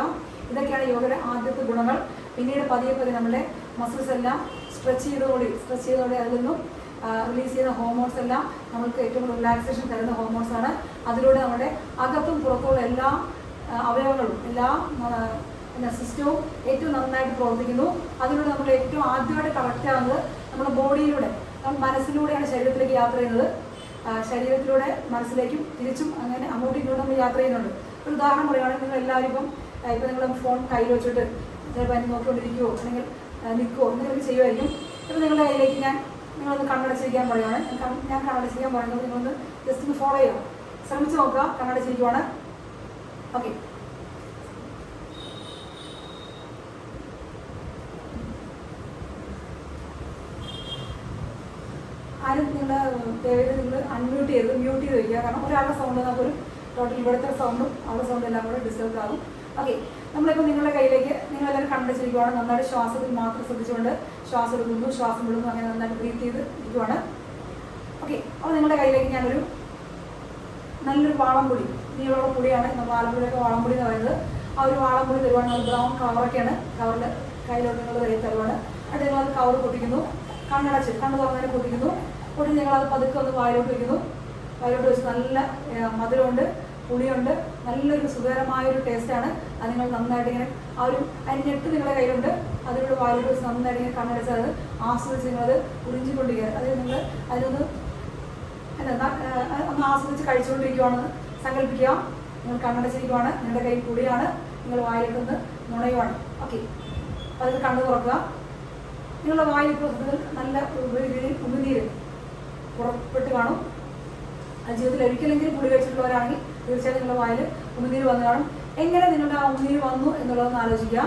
ഇതൊക്കെയാണ് യോഗയുടെ ആദ്യത്തെ ഗുണങ്ങൾ. പിന്നീട് പതിയെ നമ്മുടെ മസിൽസ് എല്ലാം സ്ട്രെച്ച് ചെയ്തോടെ അതിൽ നിന്നും റിലീസ് ചെയ്യുന്ന ഹോർമോൺസ് എല്ലാം നമുക്ക് ഏറ്റവും റിലാക്സേഷൻ തരുന്ന ഹോർമോൺസാണ്. അതിലൂടെ നമ്മുടെ അകത്തും പുറത്തുള്ള എല്ലാ അവയവങ്ങളും എല്ലാ സിസ്റ്റവും ഏറ്റവും നന്നായിട്ട് പ്രവർത്തിക്കുന്നു. അതിലൂടെ നമ്മൾ ഏറ്റവും ആദ്യമായിട്ട് കറക്റ്റ് ആകുന്നത് നമ്മുടെ ബോഡിയിലൂടെ, മനസ്സിലൂടെയാണ് ശരീരത്തിലേക്ക് യാത്ര ചെയ്യുന്നത്. ശരീരത്തിലൂടെ മനസ്സിലേക്കും തിരിച്ചും അങ്ങനെ അങ്ങോട്ടും ഇങ്ങോട്ടും നമ്മൾ യാത്ര ചെയ്യുന്നുണ്ട്. ഒരു ഉദാഹരണം പറയുകയാണെങ്കിൽ നിങ്ങൾ എല്ലാവരും ഇപ്പം നിങ്ങൾ ഫോൺ കയ്യിൽ വെച്ചിട്ട് ചിലപ്പോൾ അതിന് നോക്കിക്കൊണ്ടിരിക്കുമോ അല്ലെങ്കിൽ നിൽക്കുമോ എന്തെങ്കിലും ചെയ്യുമായിരിക്കും. ഇപ്പം നിങ്ങളുടെ കയ്യിലേക്ക് നിങ്ങളൊന്ന് കണ്ണടച്ചിരിക്കാൻ പറയുകയാണ്. ഞാൻ കണ്ണടച്ചിരിക്കാൻ പറയുന്നത് നിങ്ങളൊന്ന് ജസ്റ്റ് ഒന്ന് ഫോളോ ചെയ്യുക, ശ്രമിച്ച് നോക്കുക. കണ്ണടച്ചിരിക്കുവാണ്. ഓക്കെ, ആരും നിങ്ങൾ ദയവേത് നിങ്ങൾ മ്യൂട്ട് ചെയ്ത് വയ്ക്കുക. കാരണം ഒരാളുടെ സൗണ്ട് നമുക്കൊരു ടോട്ടൽ ഇവിടുത്തെ സൗണ്ടും അവരുടെ സൗണ്ടും എല്ലാം കൂടെ ഡിസ്റ്റർബ് ആകും. ഓക്കെ, നമ്മളിപ്പോൾ നിങ്ങളുടെ കയ്യിലേക്ക് നിങ്ങളെല്ലാവരും കണ്ണടച്ചിരിക്കുവാണ്. നന്നായിട്ട് ശ്വാസത്തിൽ മാത്രം ശ്രദ്ധിച്ചുകൊണ്ട് ശ്വാസം എടുക്കുന്നു, ശ്വാസം വിടുന്നു, അങ്ങനെ നന്നായിട്ട് ബ്രീത്ത് ചെയ്ത് ഇരിക്കുവാണ്. ഓക്കെ, അപ്പോൾ നിങ്ങളുടെ കയ്യിലേക്ക് ഞാനൊരു നല്ലൊരു വാളംപൊടി, നീളമുള്ള പൊടിയാണ് നമ്മൾ ആലപ്പുഴയൊക്കെ വാളംപൊടി എന്ന് പറയുന്നത്. ആ ഒരു വാളംപൊടി തരുവാണ്. നല്ല ബ്രൗൺ കളറൊക്കെയാണ്. കവറിൽ കയ്യിലോട്ട് നിങ്ങൾ തരുവാണ്. അത് നിങ്ങളത് കവർ പൊട്ടിക്കുന്നു, കണ്ണ് തുറന്നതിനെ പൊട്ടിക്കുന്നു. പൊട്ടി നിങ്ങളത് പതുക്കെ ഒന്ന് വായിലോട്ട് വയ്ക്കുന്നു. വായിലോട്ട് വെച്ച് നല്ല മധുരമുണ്ട്, പുളിയുണ്ട്, നല്ലൊരു സുഖകരമായൊരു ടേസ്റ്റാണ്. അത് നിങ്ങൾ നന്നായിട്ട് ഇങ്ങനെ ആ ഒരു നെട്ട് നിങ്ങളുടെ കയ്യിലുണ്ട്. അതിലൂടെ വായിലോട്ട് വെച്ച് നന്നായിട്ട് ഇങ്ങനെ കണ്ണടച്ച് അത് ആസ്വദിച്ച് നിങ്ങളത് ഉറിഞ്ചിക്കൊണ്ടിരിക്കുക. അത് നിങ്ങൾ അതിനൊന്ന് ഒന്ന് ആസ്വദിച്ച് കഴിച്ചുകൊണ്ടിരിക്കുകയാണെന്ന് സങ്കല്പിക്കുക. നിങ്ങൾ കണ്ണടച്ചിരിക്കുവാണ്, നിങ്ങളുടെ കയ്യിൽ പുളിയാണ്, നിങ്ങൾ വായിലേക്കൊന്ന് നുണയുവാണ്. ഓക്കെ, അതിൽ കണ്ണു തുറക്കുക. നിങ്ങളുടെ വായിൽ നല്ല ഉമിനീര് പുറപ്പെട്ട് കാണും. ജീവിതത്തിൽ ഒരിക്കലെങ്കിലും പുളി കഴിച്ചിട്ടുള്ളവരാണെങ്കിൽ തീർച്ചയായിട്ടും നിങ്ങളുടെ വായിൽ ഉമിനീര് വന്നു കാണും. എങ്ങനെ നിങ്ങളുടെ ആ ഉമിനീര് വന്നു എന്നുള്ളതെന്ന് ആലോചിക്കുക.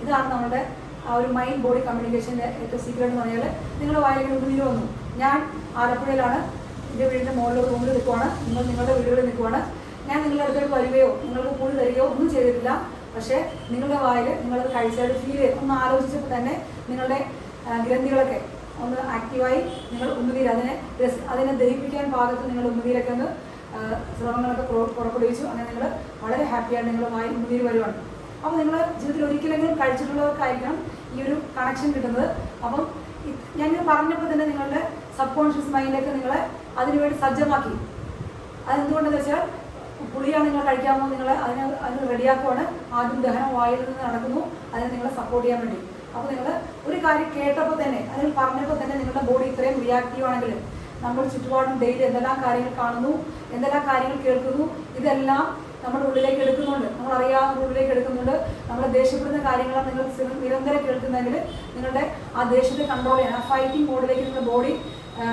ഇതാണ് നമ്മുടെ ആ ഒരു മൈൻഡ് ബോഡി കമ്മ്യൂണിക്കേഷൻ്റെ ഏറ്റവും സീക്രട്ട് എന്ന് പറഞ്ഞാൽ നിങ്ങളുടെ വായിലേക്ക് ഉമിനീര് വന്നു. ഞാൻ ആലപ്പുഴയിലാണ്, എൻ്റെ വീടിൻ്റെ മുകളിൽ റൂമിൽ നിൽക്കുവാണ്, നിങ്ങൾ നിങ്ങളുടെ വീടുകളിൽ നിൽക്കുവാണ്. ഞാൻ നിങ്ങളുടെ അടുത്തേക്ക് വരികയോ നിങ്ങൾക്ക് പുളി തരികയോ ഒന്നും ചെയ്തിട്ടില്ല. പക്ഷേ നിങ്ങളുടെ വായിൽ നിങ്ങളത് കഴിച്ചായിട്ട് ഫീൽ ചെയ്ത് ഒന്ന് ആലോചിച്ചപ്പോൾ തന്നെ നിങ്ങളുടെ ഗ്രന്ഥികളൊക്കെ ഒന്ന് ആക്റ്റീവായി നിങ്ങൾ ഉമിനീര് അതിനെ ദഹിപ്പിക്കാൻ പാകത്ത് നിങ്ങൾ ഉമിനീരൊക്കെ ഒന്ന് സ്രവങ്ങളൊക്കെ പുറപ്പെടുവിച്ചു. അങ്ങനെ നിങ്ങൾ വളരെ ഹാപ്പിയായിട്ട് നിങ്ങളുടെ വായിൽ ഉമിനീര് വരുവാണ്. അപ്പോൾ നിങ്ങൾ ജീവിതത്തിൽ ഒരിക്കലെങ്കിലും കഴിച്ചിട്ടുള്ളവർക്കായിരിക്കണം ഈ ഒരു കണക്ഷൻ കിട്ടുന്നത്. അപ്പം ഞാൻ പറഞ്ഞപ്പോൾ തന്നെ നിങ്ങളുടെ സബ് കോൺഷ്യസ് മൈൻഡൊക്കെ നിങ്ങളെ അതിനുവേണ്ടി സജ്ജമാക്കി. അതെന്തുകൊണ്ടെന്ന് വെച്ചാൽ പുളിയാണ് നിങ്ങൾ കഴിക്കാമോ, നിങ്ങൾ അതിന് റെഡിയാക്കുവാണ്. ആദ്യം ദഹനം വായിൽ നിന്ന് നടക്കുന്നു, അതിനെ നിങ്ങളെ സപ്പോർട്ട് ചെയ്യാൻ വേണ്ടി. അപ്പോൾ നിങ്ങൾ ഒരു കാര്യം കേട്ടപ്പോൾ തന്നെ, അതിൽ പറഞ്ഞപ്പോൾ തന്നെ നിങ്ങളുടെ ബോഡി ഇത്രയും റിയാക്റ്റീവ് ആണെങ്കിൽ നമ്മൾ ചുറ്റുപാടും ഡെയിലി എന്തെല്ലാം കാര്യങ്ങൾ കാണുന്നു, എന്തെല്ലാം കാര്യങ്ങൾ കേൾക്കുന്നു, ഇതെല്ലാം നമ്മുടെ ഉള്ളിലേക്ക് എടുക്കുന്നുണ്ട്. നമ്മൾ അറിയാവുന്ന ഉള്ളിലേക്ക് എടുക്കുന്നുണ്ട്. നമ്മൾ ദേഷ്യപ്പെടുന്ന കാര്യങ്ങളാണ് നിങ്ങൾ നിരന്തരം കേൾക്കുന്നതെങ്കിൽ നിങ്ങളുടെ ആ ദേഷ്യത്തെ കൺട്രോൾ ചെയ്യാൻ, ആ ഫൈറ്റിംഗ് മോഡിലേക്ക് നിങ്ങളുടെ ബോഡി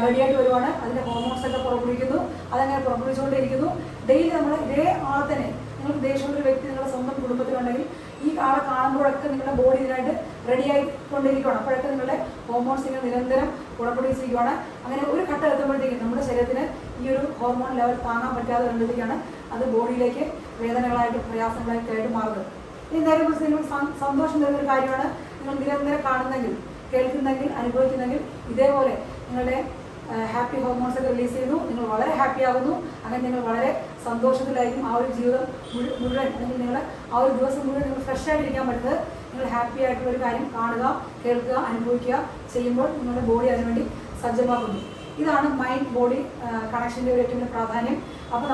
റെഡിയായിട്ട് വരുവാണ്. അതിൻ്റെ ഹോർമോൺസൊക്കെ പുറപ്പെടുവിക്കുന്നു. അതങ്ങനെ പുറപ്പെടുവിച്ചുകൊണ്ടിരിക്കുന്നു. ഡെയിലി നമ്മൾ ഇതേ ആളെ തന്നെ, നിങ്ങൾക്ക് ദേഷ്യമുള്ളൊരു വ്യക്തി നിങ്ങളുടെ സ്വന്തം കുടുംബത്തിലുണ്ടെങ്കിൽ ഈ ആളെ കാണുമ്പോഴൊക്കെ നിങ്ങളുടെ ബോഡി ഇതിനായിട്ട് റെഡിയായിക്കൊണ്ടിരിക്കുകയാണ്. അപ്പോഴൊക്കെ നിങ്ങളുടെ ഹോർമോൺസ് ഇങ്ങനെ നിരന്തരം പുറപ്പെടുവിച്ചിരിക്കുകയാണ്. അങ്ങനെ ഒരു ഘട്ടം എത്തുമ്പോഴത്തേക്കും നമ്മുടെ ശരീരത്തിന് ഈ ഒരു ഹോർമോൺ ലെവൽ താങ്ങാൻ പറ്റാതെ വരുമ്പോഴത്തേക്കാണ് അത് ബോഡിയിലേക്ക് വേദനകളായിട്ട് പ്രയാസങ്ങളായിട്ട് മാറുന്നത്. ഇനി നേരെ കുറിച്ച് നിങ്ങൾ സന്തോഷം തരുന്നൊരു കാര്യമാണ്. നിങ്ങൾ നിരന്തരം കാണുന്നെങ്കിൽ, കേൾക്കുന്നെങ്കിൽ, അനുഭവിക്കുന്നെങ്കിൽ ഇതേപോലെ നിങ്ങളുടെ ഹാപ്പി ഹോർമോൺസ് ഒക്കെ റിലീസ് ചെയ്യുന്നു. നിങ്ങൾ വളരെ ഹാപ്പി ആകുന്നു. അങ്ങനെ നിങ്ങൾ വളരെ സന്തോഷത്തിലായിരിക്കും. ആ ഒരു ജീവിതം മുഴുവൻ അല്ലെങ്കിൽ നിങ്ങൾ ആ ഒരു ദിവസം മുഴുവൻ നിങ്ങൾ ഫ്രഷ് ആയിട്ടിരിക്കാൻ പറ്റുന്നത് നിങ്ങൾ ഹാപ്പി ആയിട്ടുള്ളൊരു കാര്യം കാണുക, കേൾക്കുക, അനുഭവിക്കുക ചെയ്യുമ്പോൾ നിങ്ങളുടെ ബോഡി അതിനുവേണ്ടി സജ്ജമാക്കുന്നു. ഇതാണ് മൈൻഡ് ബോഡി കണക്ഷൻ്റെ ഒരു ഏറ്റവും വലിയ പ്രാധാന്യം. അപ്പോൾ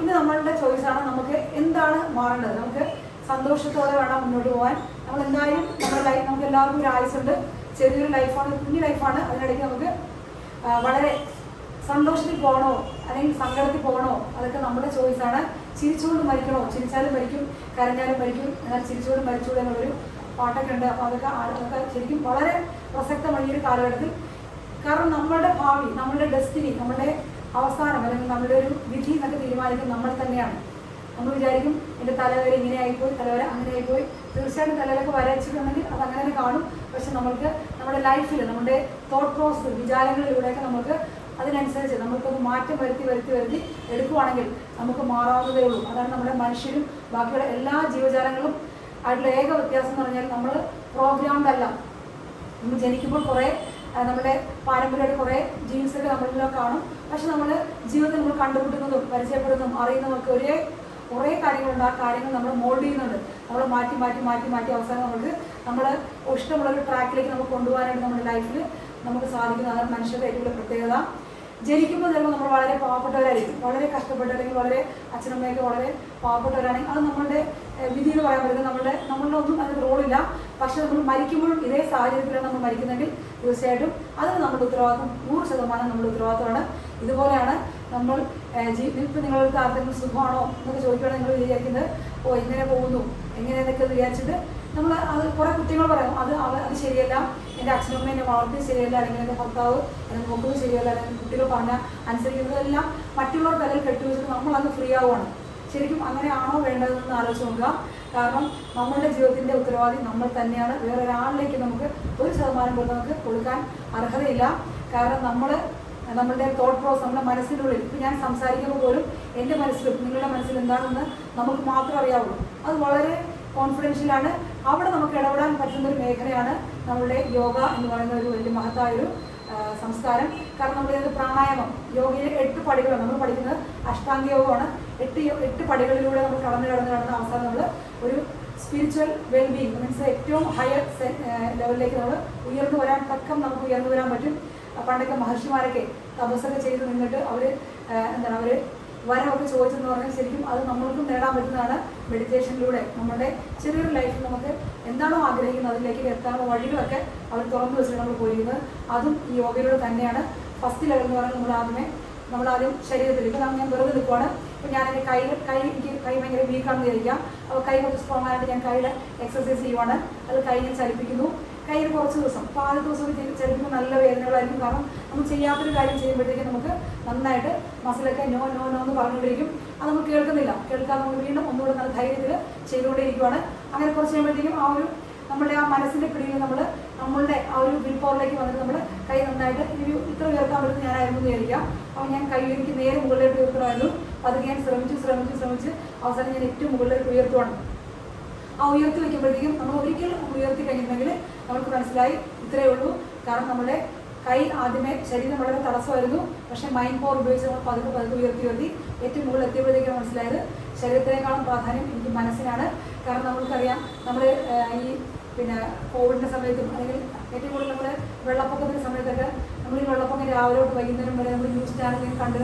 ഇന്ന് നമ്മളുടെ ചോയ്സാണ് നമുക്ക് എന്താണ് മാറേണ്ടത്. നമുക്ക് സന്തോഷത്തോടെ വേണം മുന്നോട്ട് പോകാൻ. നമ്മൾ എന്തായാലും നമ്മുടെ ലൈഫ്, നമുക്ക് എല്ലാവർക്കും ഒരു ആയുസുണ്ട്. ചെറിയൊരു ലൈഫാണ്, കുഞ്ഞു ലൈഫാണ്. അതിനിടയ്ക്ക് നമുക്ക് വളരെ സന്തോഷത്തിൽ പോകണോ അല്ലെങ്കിൽ സങ്കടത്തിൽ പോകണോ അതൊക്കെ നമ്മുടെ ചോയ്സാണ്. ചിരിച്ചുകൊണ്ട് മരിക്കണോ, ചിരിച്ചാലും മരിക്കും, കരഞ്ഞാലും മരിക്കും, എന്നാൽ ചിരിച്ചുകൊണ്ട് മരിച്ചുകൂടെ എന്നുള്ളൊരു പാട്ടൊക്കെ ഉണ്ട്. അപ്പോൾ അതൊക്കെ ശരിക്കും വളരെ പ്രസക്തമായ ഒരു കാലഘട്ടത്തിൽ. കാരണം നമ്മളുടെ ഭാവി, നമ്മളുടെ ഡെസ്റ്റിനി, നമ്മുടെ അവസാനം അല്ലെങ്കിൽ നമ്മുടെ ഒരു വിധി എന്നൊക്കെ തീരുമാനിക്കുന്നത് നമ്മൾ തന്നെയാണ്. നമ്മൾ വിചാരിക്കും എൻ്റെ തലവരെ ഇങ്ങനെ ആയിപ്പോയി, തലവര അങ്ങനെ ആയിപ്പോയി. തീർച്ചയായിട്ടും തലയിലൊക്കെ വരച്ചിട്ടുണ്ടെങ്കിൽ അത് അങ്ങനെ തന്നെ കാണും. പക്ഷെ നമ്മൾക്ക് നമ്മുടെ ലൈഫിൽ നമ്മുടെ തോട്ട് പ്രോസസ്, വിചാരങ്ങളിലൂടെയൊക്കെ നമുക്ക് അതിനനുസരിച്ച് നമുക്കൊന്ന് മാറ്റം വരുത്തി എടുക്കുവാണെങ്കിൽ നമുക്ക് മാറാവുന്നതേ ഉള്ളൂ. അതാണ് നമ്മുടെ മനുഷ്യരും ബാക്കിയുള്ള എല്ലാ ജീവജാലങ്ങളും ആയിട്ടുള്ള ഏക വ്യത്യാസം എന്ന് പറഞ്ഞാൽ നമ്മൾ പ്രോഗ്രാംഡ് അല്ല. നമ്മൾ ജനിക്കുമ്പോൾ കുറേ നമ്മുടെ പാരമ്പര്യമായിട്ട് കുറേ ജീൻസൊക്കെ നമ്മളിലോ കാണും. പക്ഷെ നമ്മൾ ജീവിതത്തിൽ നമ്മൾ കണ്ടുമുട്ടുന്നതും പരിചയപ്പെടുന്നതും അറിയുന്നതുമൊക്കെ കുറേ കാര്യങ്ങളുണ്ട്. ആ കാര്യങ്ങൾ നമ്മൾ മോൾഡ് ചെയ്യുന്നുണ്ട്. നമ്മൾ മാറ്റി അവസാനം നമ്മൾ ഇഷ്ടമുള്ളൊരു ട്രാക്കിലേക്ക് നമുക്ക് കൊണ്ടുപോകാനായിട്ട് നമ്മുടെ ലൈഫിൽ നമുക്ക് സാധിക്കുന്നത്. അതാണ് മനുഷ്യരുടെ ഏറ്റവും വലിയ പ്രത്യേകത. ജനിക്കുമ്പോൾ ചിലപ്പോൾ നമ്മൾ വളരെ പാവപ്പെട്ടവരായിരിക്കും, വളരെ കഷ്ടപ്പെട്ട, അല്ലെങ്കിൽ വളരെ അച്ഛനമ്മയൊക്കെ വളരെ പാവപ്പെട്ടവരാണെങ്കിൽ അത് നമ്മളുടെ വിധി എന്ന് പറയാൻ പറ്റുന്നത് നമ്മളുടെ ഒന്നും അതിന് റോളില്ല. പക്ഷെ നമ്മൾ മരിക്കുമ്പോഴും ഇതേ സാഹചര്യത്തിലാണ് നമ്മൾ മരിക്കുന്നെങ്കിൽ തീർച്ചയായിട്ടും അതിന് നമ്മുടെ ഉത്തരവാദിത്വം 100% നമ്മുടെ ഉത്തരവാദിത്വമാണ്. ഇതുപോലെയാണ് നമ്മൾ ഇപ്പം നിങ്ങൾക്ക് ആർക്കെങ്കിലും സുഖമാണോ എന്നൊക്കെ ചോദിക്കുകയാണെങ്കിൽ നിങ്ങൾ വിചാരിക്കുന്നത് ഇങ്ങനെ പോകുന്നു എങ്ങനെയെന്നൊക്കെ വിചാരിച്ചിട്ട് നമ്മൾ അത് കുറേ കുറ്റങ്ങൾ പറയും. അത് ശരിയല്ല, എൻ്റെ അച്ഛനമ്മ എന്നെ വളർത്തിയത് ശരിയല്ല, അല്ലെങ്കിൽ എൻ്റെ ഭർത്താവ് എന്നെ നോക്കുന്നത് ശരിയല്ല, അല്ലെങ്കിൽ കുട്ടികൾ പറഞ്ഞാൽ അനുസരിക്കുന്നതെല്ലാം മറ്റുള്ളവർ തലയിൽ കെട്ടിവെച്ചിട്ട് നമ്മളത് ഫ്രീ ആവുകയാണ്. ശരിക്കും അങ്ങനെയാണോ വേണ്ടതെന്ന് ആലോചിച്ച് നോക്കുക. കാരണം നമ്മളുടെ ജീവിതത്തിൻ്റെ ഉത്തരവാദി നമ്മൾ തന്നെയാണ്. വേറൊരാളിലേക്ക് നമുക്ക് 1% പോലും നമുക്ക് കൊടുക്കാൻ അർഹതയില്ല. കാരണം നമ്മളുടെ തോട്ട് പ്രോസസ്, നമ്മുടെ മനസ്സിനുള്ളിൽ ഇപ്പം ഞാൻ സംസാരിക്കുമ്പോൾ പോലും എൻ്റെ മനസ്സിലും നിങ്ങളുടെ മനസ്സിൽ എന്താണെന്ന് നമുക്ക് മാത്രം അറിയാവുള്ളൂ. അത് വളരെ കോൺഫിഡൻഷ്യലാണ്. അവിടെ നമുക്ക് ഇടപെടാൻ പറ്റുന്നൊരു മേഖലയാണ് നമ്മളുടെ യോഗ എന്ന് പറയുന്ന ഒരു വലിയ മഹത്തായൊരു സംസ്കാരം. കാരണം നമ്മളിത് പ്രാണായാമം, യോഗയിലെ 8 പടികളാണ് നമ്മൾ പഠിക്കുന്നത്. അഷ്ടാംഗ യോഗമാണ്. 8 പടികളിലൂടെ നമ്മൾ കടന്ന് അവസാനം നമ്മൾ ഒരു സ്പിരിച്വൽ വെൽബീയിങ് മീൻസ് ഏറ്റവും ഹയർ ലെവലിലേക്ക് നമ്മൾ ഉയർന്നു വരാൻ നമുക്ക് ഉയർന്നു വരാൻ പറ്റും. പണ്ടൊക്കെ മഹർഷിമാരൊക്കെ തപസ്സൊക്കെ ചെയ്ത് നിന്നിട്ട് അവർ വരമൊക്കെ ചോദിച്ചെന്ന് പറഞ്ഞാൽ ശരിക്കും അത് നമ്മൾക്കും നേടാൻ പറ്റുന്നതാണ്. മെഡിറ്റേഷനിലൂടെ നമ്മുടെ ചെറിയൊരു ലൈഫിൽ നമുക്ക് എന്താണോ ആഗ്രഹിക്കുന്നത് അതിലേക്ക് എത്താനുള്ള വഴികളൊക്കെ അവർ തുറന്നു വെച്ചിട്ട് നമ്മൾ പോയിരിക്കുന്നത്. അതും ഈ യോഗയിലൂടെ തന്നെയാണ്. ഫസ്റ്റ് ലെവൽ എന്ന് പറഞ്ഞാൽ നമ്മളാദ്യം ശരീരത്തിൽ ഇപ്പം ഞാൻ വെറുതെ നിൽക്കുവാണ്. ഇപ്പം ഞാൻ എൻ്റെ എനിക്ക് കൈ ഭയങ്കര വീക്കാണെന്ന് വിചാരിക്കാം. അപ്പോൾ കൈ കുറച്ച് സ്ട്രോങ് ആയിട്ട് ഞാൻ കൈയുടെ എക്സസൈസ് ചെയ്യുവാണ്. അത് കൈ ഞാൻ ചലിപ്പിക്കുന്നു. കയ്യിൽ കുറച്ച് ദിവസം, അപ്പോൾ ആദ്യ ദിവസം ചിലപ്പോൾ നല്ല വേദനകളായിരിക്കും. കാരണം നമ്മൾ ചെയ്യാത്തൊരു കാര്യം ചെയ്യുമ്പോഴത്തേക്കും നമുക്ക് നന്നായിട്ട് മസിലൊക്കെ നോ നോ നോ എന്ന് പറഞ്ഞുകൊണ്ടിരിക്കും. അത് നമുക്ക് കേൾക്കാതെ നമ്മൾ വീണ്ടും ഒന്നുകൂടെ നല്ല ധൈര്യത്തിൽ ചെയ്തുകൊണ്ടിരിക്കുവാണ്. അങ്ങനെ കുറച്ച് കഴിയുമ്പോഴത്തേക്കും നമ്മളുടെ ആ മനസ്സിൻ്റെ പിടിയിൽ നമ്മളുടെ ആ ഒരു വിൽ പവറിലേക്ക് വന്നിട്ട് നമ്മൾ കൈ നന്നായിട്ട് ഇത്ര ഉയർത്താൻ പറ്റുന്ന ഞാനായിരുന്നു എന്ന് വിചാരിക്കാം. അപ്പോൾ ഞാൻ കൈ എനിക്ക് നേരെ മുകളിലേക്ക് ഉയർത്തണമായിരുന്നു. അതൊക്കെ ഞാൻ ശ്രമിച്ച് അവസാനം ഞാൻ ഏറ്റവും മുകളിലേക്ക് ഉയർത്തുവാണ്. ആ ഉയർത്തി വയ്ക്കുമ്പോഴത്തേക്കും നമ്മൾ ഒരിക്കലും ഉയർത്തി കഴിഞ്ഞിട്ടുണ്ടെങ്കിൽ നമുക്ക് മനസ്സിലായി ഇത്രയേ ഉള്ളൂ. കാരണം നമ്മുടെ കൈ ആദ്യമേ ശരീരം വളരെ തടസ്സമായിരുന്നു. പക്ഷേ മൈൻഡ് പവർ ഉപയോഗിച്ച് നമ്മൾ പതുക്കെ ഉയർത്തി ഏറ്റവും മുകളിൽ എത്തിയപ്പോഴത്തേക്കാണ് മനസ്സിലായത് ശരീരത്തിനേക്കാളും പ്രാധാന്യം എനിക്ക് മനസ്സിനാണ്. കാരണം നമ്മൾക്കറിയാം നമ്മൾ ഈ കോവിഡിൻ്റെ സമയത്തും അല്ലെങ്കിൽ ഏറ്റവും കൂടുതൽ നമ്മൾ വെള്ളപ്പൊക്കത്തിൻ്റെ സമയത്തൊക്കെ നമ്മൾ ഈ വെള്ളപ്പൊക്കം രാവിലെ തൊട്ട് വൈകുന്നേരം വരെ നമ്മൾ ന്യൂസ് ചാനലിൽ കണ്ട്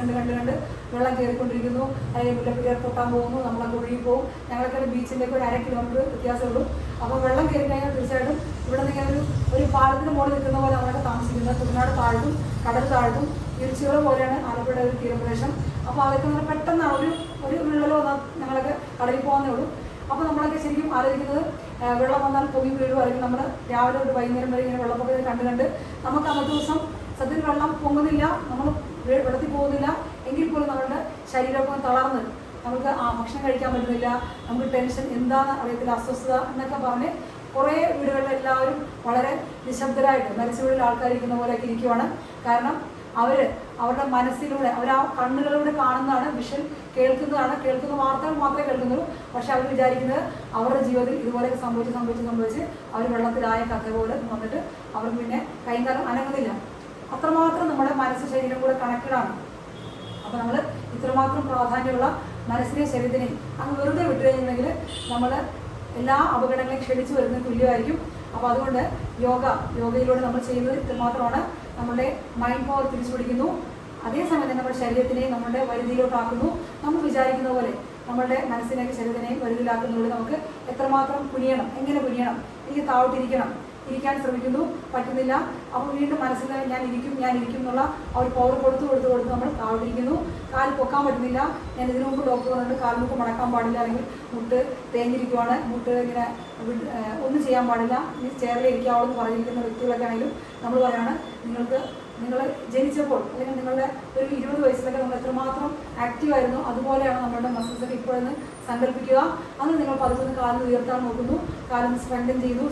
വെള്ളം കയറിക്കൊണ്ടിരിക്കുന്നു. അല്ലെങ്കിൽ മുല്ലപ്പെരിയാർ പൊട്ടാൻ പോകുന്നു, നമ്മളൊക്കെ ഒഴുകി പോകും. ഞങ്ങളൊക്കെ ബീച്ചിലേക്ക് ഒരു 1/2 കിലോമീറ്റർ വ്യത്യാസമുള്ളൂ. അപ്പോൾ വെള്ളം കയറി കഴിഞ്ഞാൽ തീർച്ചയായിട്ടും ഇവിടെ നിന്ന് ഒരു പാലത്തിന് മുകളിൽ നിൽക്കുന്ന പോലെ നമ്മളൊക്കെ താമസിക്കുന്നത്. കുട്ടനാട് താഴ്ത്തും, കടൽ താഴ്ത്തും, തിരുച്ചിറ പോലെയാണ് ആലപ്പുഴയുടെ ഒരു തീരപ്രദേശം. അപ്പോൾ അതൊക്കെ നമ്മൾ പെട്ടെന്ന് ഒരു വിള്ളലോ ഞങ്ങളൊക്കെ കടലിൽ പോകുന്നേ ഉള്ളൂ. അപ്പോൾ നമ്മളൊക്കെ ശരിക്കും ആലോചിക്കുന്നത് വെള്ളം വന്നാൽ പൊങ്ങി വീഴും, അല്ലെങ്കിൽ നമ്മൾ രാവിലെ തൊട്ട് വൈകുന്നേരം വരെ ഇങ്ങനെ വെള്ളപ്പൊക്കത്തിൽ കണ്ട് നമുക്ക് അന്നത്തെ ദിവസം സത്യത്തിൽ വെള്ളം പൊങ്ങുന്നില്ല, നമ്മൾ വെള്ളത്തിൽ പോകുന്നില്ല. എങ്കിൽ പോലും നമ്മളുടെ ശരീരമൊക്കെ തളർന്ന് നമുക്ക് ഭക്ഷണം കഴിക്കാൻ പറ്റുന്നില്ല, നമുക്ക് ടെൻഷൻ എന്താണെന്ന് അറിയത്തില്ല, അസ്വസ്ഥത എന്നൊക്കെ പറഞ്ഞ് കുറേ വീടുകളിൽ എല്ലാവരും വളരെ നിശബ്ദരായിട്ട് മരിച്ച വീട്ടിൽ ആൾക്കാരിക്കുന്ന പോലെയൊക്കെ ഇരിക്കുവാണ്. കാരണം അവരുടെ മനസ്സിലൂടെ ആ കണ്ണുകളിലൂടെ കാണുന്നതാണ്, വിഷൻ കേൾക്കുന്ന വാർത്തകൾ മാത്രമേ കേൾക്കുന്നുള്ളൂ. പക്ഷെ അവർ വിചാരിക്കുന്നത് അവരുടെ ജീവിതത്തിൽ ഇതുപോലെയൊക്കെ സംഭവിച്ച് അവർ വെള്ളത്തിലായ കഥ പോലെ വന്നിട്ട് അവർക്ക് പിന്നെ കൈകാലം അനങ്ങുന്നില്ല. അത്രമാത്രം നമ്മുടെ മനസ്സ് ശരീരം കൂടെ കണക്റ്റഡാണ്. അപ്പോൾ നമ്മൾ ഇത്രമാത്രം പ്രാധാന്യമുള്ള മനസ്സിനെയും ശരീരത്തിനെയും അങ്ങ് വെറുതെ വിട്ടു കഴിഞ്ഞിട്ടുണ്ടെങ്കിൽ നമ്മൾ എല്ലാ അപകടങ്ങളെയും ക്ഷണിച്ചു വരുന്നത് തുല്യമായിരിക്കും. അപ്പോൾ അതുകൊണ്ട് യോഗയിലൂടെ നമ്മൾ ചെയ്യുന്നത് ഇത്രമാത്രമാണ്. നമ്മുടെ മൈൻഡ് പവർ തിരിച്ചു പിടിക്കുന്നു, അതേസമയം തന്നെ നമ്മുടെ ശരീരത്തിനെയും നമ്മുടെ വരുതിയിലോട്ടാക്കുന്നു. നമ്മൾ വിചാരിക്കുന്ന പോലെ നമ്മളുടെ മനസ്സിനെയും ശരീരത്തിനെയും വരുതിയിലാക്കുന്നതിലൂടെ നമുക്ക് എത്രമാത്രം എങ്ങനെ കുനിയണം, എനിക്ക് ഇരിക്കാൻ ശ്രമിക്കുന്നു, പറ്റുന്നില്ല. അപ്പോൾ വീണ്ടും മനസ്സിൽ ഞാൻ ഇരിക്കും എന്നുള്ള ആ ഒരു പവർ കൊടുത്ത് നമ്മൾ താഴ്ത്തിരിക്കുന്നു. കാൽ പൊക്കാൻ പറ്റുന്നില്ല. ഞാൻ ഇതിനു മുമ്പ് ഡോക്ടർ പറഞ്ഞിട്ട് കാൽമുട്ട് മടക്കാൻ പാടില്ല, അല്ലെങ്കിൽ മുട്ട് തേഞ്ഞിരിക്കുവാണ്, മുട്ട് ഇങ്ങനെ ഒന്നും ചെയ്യാൻ പാടില്ല, ഈ ചെയറിൽ ഇരിക്കാവുള്ളൂ എന്ന് പറഞ്ഞിരിക്കുന്ന വ്യക്തികളൊക്കെ ആണെങ്കിലും നമ്മൾ പറയുകയാണ് നിങ്ങൾ ജനിച്ചപ്പോൾ അല്ലെങ്കിൽ നിങ്ങളുടെ ഒരു 20 വയസ്സിലൊക്കെ നമ്മൾ എത്രമാത്രം ആക്റ്റീവായിരുന്നു അതുപോലെയാണ് നമ്മളുടെ മസിൽസൊക്കെ ഇപ്പോഴെന്ന് സങ്കല്പിക്കുക. അന്ന് നിങ്ങൾ പതുക്കെ കാലിൽ ഉയർത്താൻ നോക്കുന്നു, കാലിൽ സ്ട്രെങ്തൻ ചെയ്തു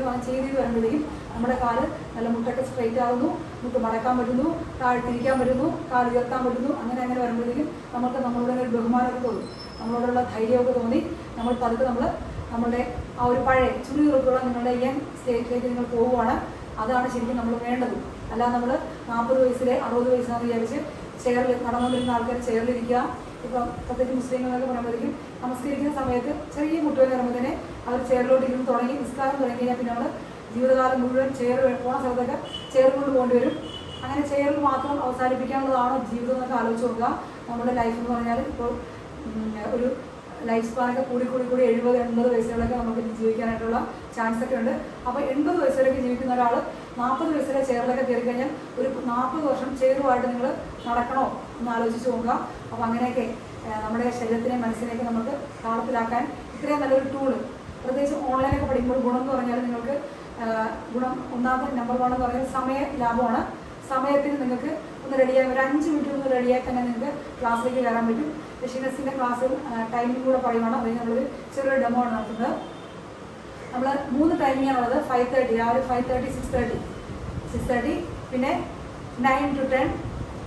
അത് ചെയ്ത് വരുമ്പോഴേക്കും നമ്മുടെ കാല് നല്ല മുട്ടൊക്കെ സ്ട്രെയിറ്റ് ആകുന്നു, മുട്ട് മടക്കാൻ പറ്റുന്നു, താഴ്ത്തിരിക്കാൻ പറ്റുന്നു, കാല് ഉയർത്താൻ പറ്റുന്നു. അങ്ങനെ വരുമ്പോഴേക്കും നമുക്ക് നമ്മളോട് ഒരു ബഹുമാനമൊക്കെ തോന്നും, നമ്മളോടുള്ള ധൈര്യമൊക്കെ തോന്നി നമ്മൾ പതുക്കെ നമ്മളുടെ ആ ഒരു പഴയ ചുരുക്കുള്ള നിങ്ങളുടെ യങ് സ്റ്റേറ്റിലേക്ക് നിങ്ങൾ പോവുകയാണ്. അതാണ് ശരിക്കും നമ്മൾ വേണ്ടത്. അല്ലാതെ നമ്മൾ 40 വയസ്സിലെ 60 വയസ്സാണെന്ന് വിചാരിച്ച് ചെയറിൽ നടന്നുകൊണ്ടിരുന്ന ആൾക്കാർ ചെയറിലിരിക്കുക. ഇപ്പം പ്രത്യേകിച്ച് മുസ്ലിങ്ങളൊക്കെ പറയുമ്പോഴേക്കും നമസ്കരിക്കുന്ന സമയത്ത് ചെറിയ മുട്ടുവേദന വരുമ്പോൾ തന്നെ അവർ ചെയറിലോട്ട് ഇരുന്ന് തുടങ്ങി നിസ്കാരം തുടങ്ങി കഴിഞ്ഞാൽ പിന്നെ നമ്മൾ ജീവിതകാലം മുഴുവൻ ചെയർ പോണ സ്ഥലത്തൊക്കെ ചെയർ കൊണ്ട് പോകേണ്ടി വരും. അങ്ങനെ ചെയറിൽ മാത്രം അവസാനിപ്പിക്കാനുള്ളതാണോ ജീവിതം എന്നൊക്കെ ആലോചിച്ച് നോക്കുക. നമ്മുടെ ലൈഫ് എന്ന് പറഞ്ഞാൽ ഇപ്പോൾ ഒരു ലൈഫ് സ്പാനൊക്കെ കൂടി 70-80 വയസ്സുകളൊക്കെ നമുക്ക് ജീവിക്കാനായിട്ടുള്ള ചാൻസ് ഒക്കെ ഉണ്ട്. അപ്പോൾ 80 വയസ്സിലൊക്കെ ജീവിക്കുന്ന ഒരാൾ 40 വയസ്സിലെ ചെയറിലൊക്കെ കയറി കഴിഞ്ഞാൽ ഒരു 40 വർഷം ചെയറുമായിട്ട് നിങ്ങൾ നടക്കണോ എന്ന് ആലോചിച്ച് നോക്കുക. അപ്പോൾ അങ്ങനെയൊക്കെ നമ്മുടെ ശരീരത്തിനെയും മനസ്സിനെയൊക്കെ നമുക്ക് താളത്തിലാക്കാൻ ഇത്രയും നല്ലൊരു ടൂള്, പ്രത്യേകിച്ച് ഓൺലൈനൊക്കെ പഠിക്കുമ്പോൾ ഗുണം എന്ന് പറഞ്ഞാൽ നിങ്ങൾക്ക് ഗുണം ഒന്നാമത്തെ നമ്പർ 1 എന്ന് പറഞ്ഞാൽ സമയ ലാഭമാണ്. സമയത്തിന് നിങ്ങൾക്ക് ഒന്ന് റെഡിയായി ഒരു 5 മിനിറ്റ് ഒന്ന് റെഡിയായി തന്നെ നിങ്ങൾക്ക് ക്ലാസ്സിലേക്ക് കയറാൻ പറ്റും. ഷിനസിൻ്റെ ക്ലാസ്സിൽ ടൈമിംഗ് കൂടെ പറയുവാണ്. അതിന് നമ്മളൊരു ചെറിയൊരു ഡെമോ ആണ് നടത്തുന്നത്. നമ്മൾ 3 ടൈമിങ്ങാണുള്ളത്. 5:30 രാവിലെ 5:30, 6:30, പിന്നെ 9 to 10,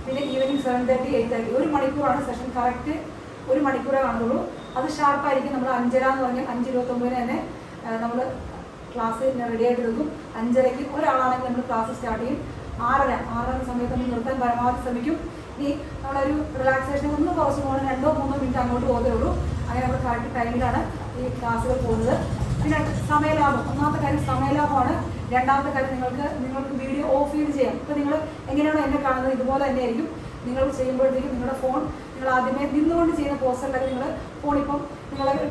പിന്നെ ഈവനിങ് 7:30, 8:30. 1 മണിക്കൂറാണ് സെഷൻ. കറക്റ്റ് 1 മണിക്കൂറേ കാണുള്ളൂ. അത് ഷാർപ്പായിരിക്കും. നമ്മൾ 5:30 എന്ന് പറഞ്ഞാൽ 5:29 തന്നെ നമ്മൾ ക്ലാസ് റെഡി ആയിട്ട് എടുക്കും. 5:30 ഒരാളാണെങ്കിൽ നമ്മൾ ക്ലാസ് സ്റ്റാർട്ട് ചെയ്യും. 6:30 സമയത്ത് നമ്മൾ നിർത്താൻ പരമാവധി ശ്രമിക്കും. ഇനി നമ്മളൊരു റിലാക്സേഷൻ ഒന്ന് കുറച്ച് പോകണം, 2-3 മിനിറ്റ് അങ്ങോട്ട് പോകത്തേ ഉള്ളൂ. അങ്ങനെ നമ്മൾ കറക്റ്റ് ടൈമിലാണ് ഈ ക്ലാസ്സുകൾ പോകുന്നത്. പിന്നെ സമയലാഭം, ഒന്നാമത്തെ കാര്യം സമയലാഭമാണ്. രണ്ടാമത്തെ കാര്യം നിങ്ങൾക്ക് വീഡിയോ ഓഫ് ചെയ്ത് ചെയ്യാം. ഇപ്പോൾ നിങ്ങൾ എങ്ങനെയാണോ എന്നെ കാണുന്നത് ഇതുപോലെ തന്നെയായിരിക്കും നിങ്ങൾ ചെയ്യുമ്പോഴത്തേക്കും നിങ്ങളുടെ ഫോൺ നിങ്ങൾ ആദ്യമേ നിന്നുകൊണ്ട് ചെയ്യുന്ന പോസ്റ്ററിലൊക്കെ നിങ്ങൾ ഫോൺ ഇപ്പം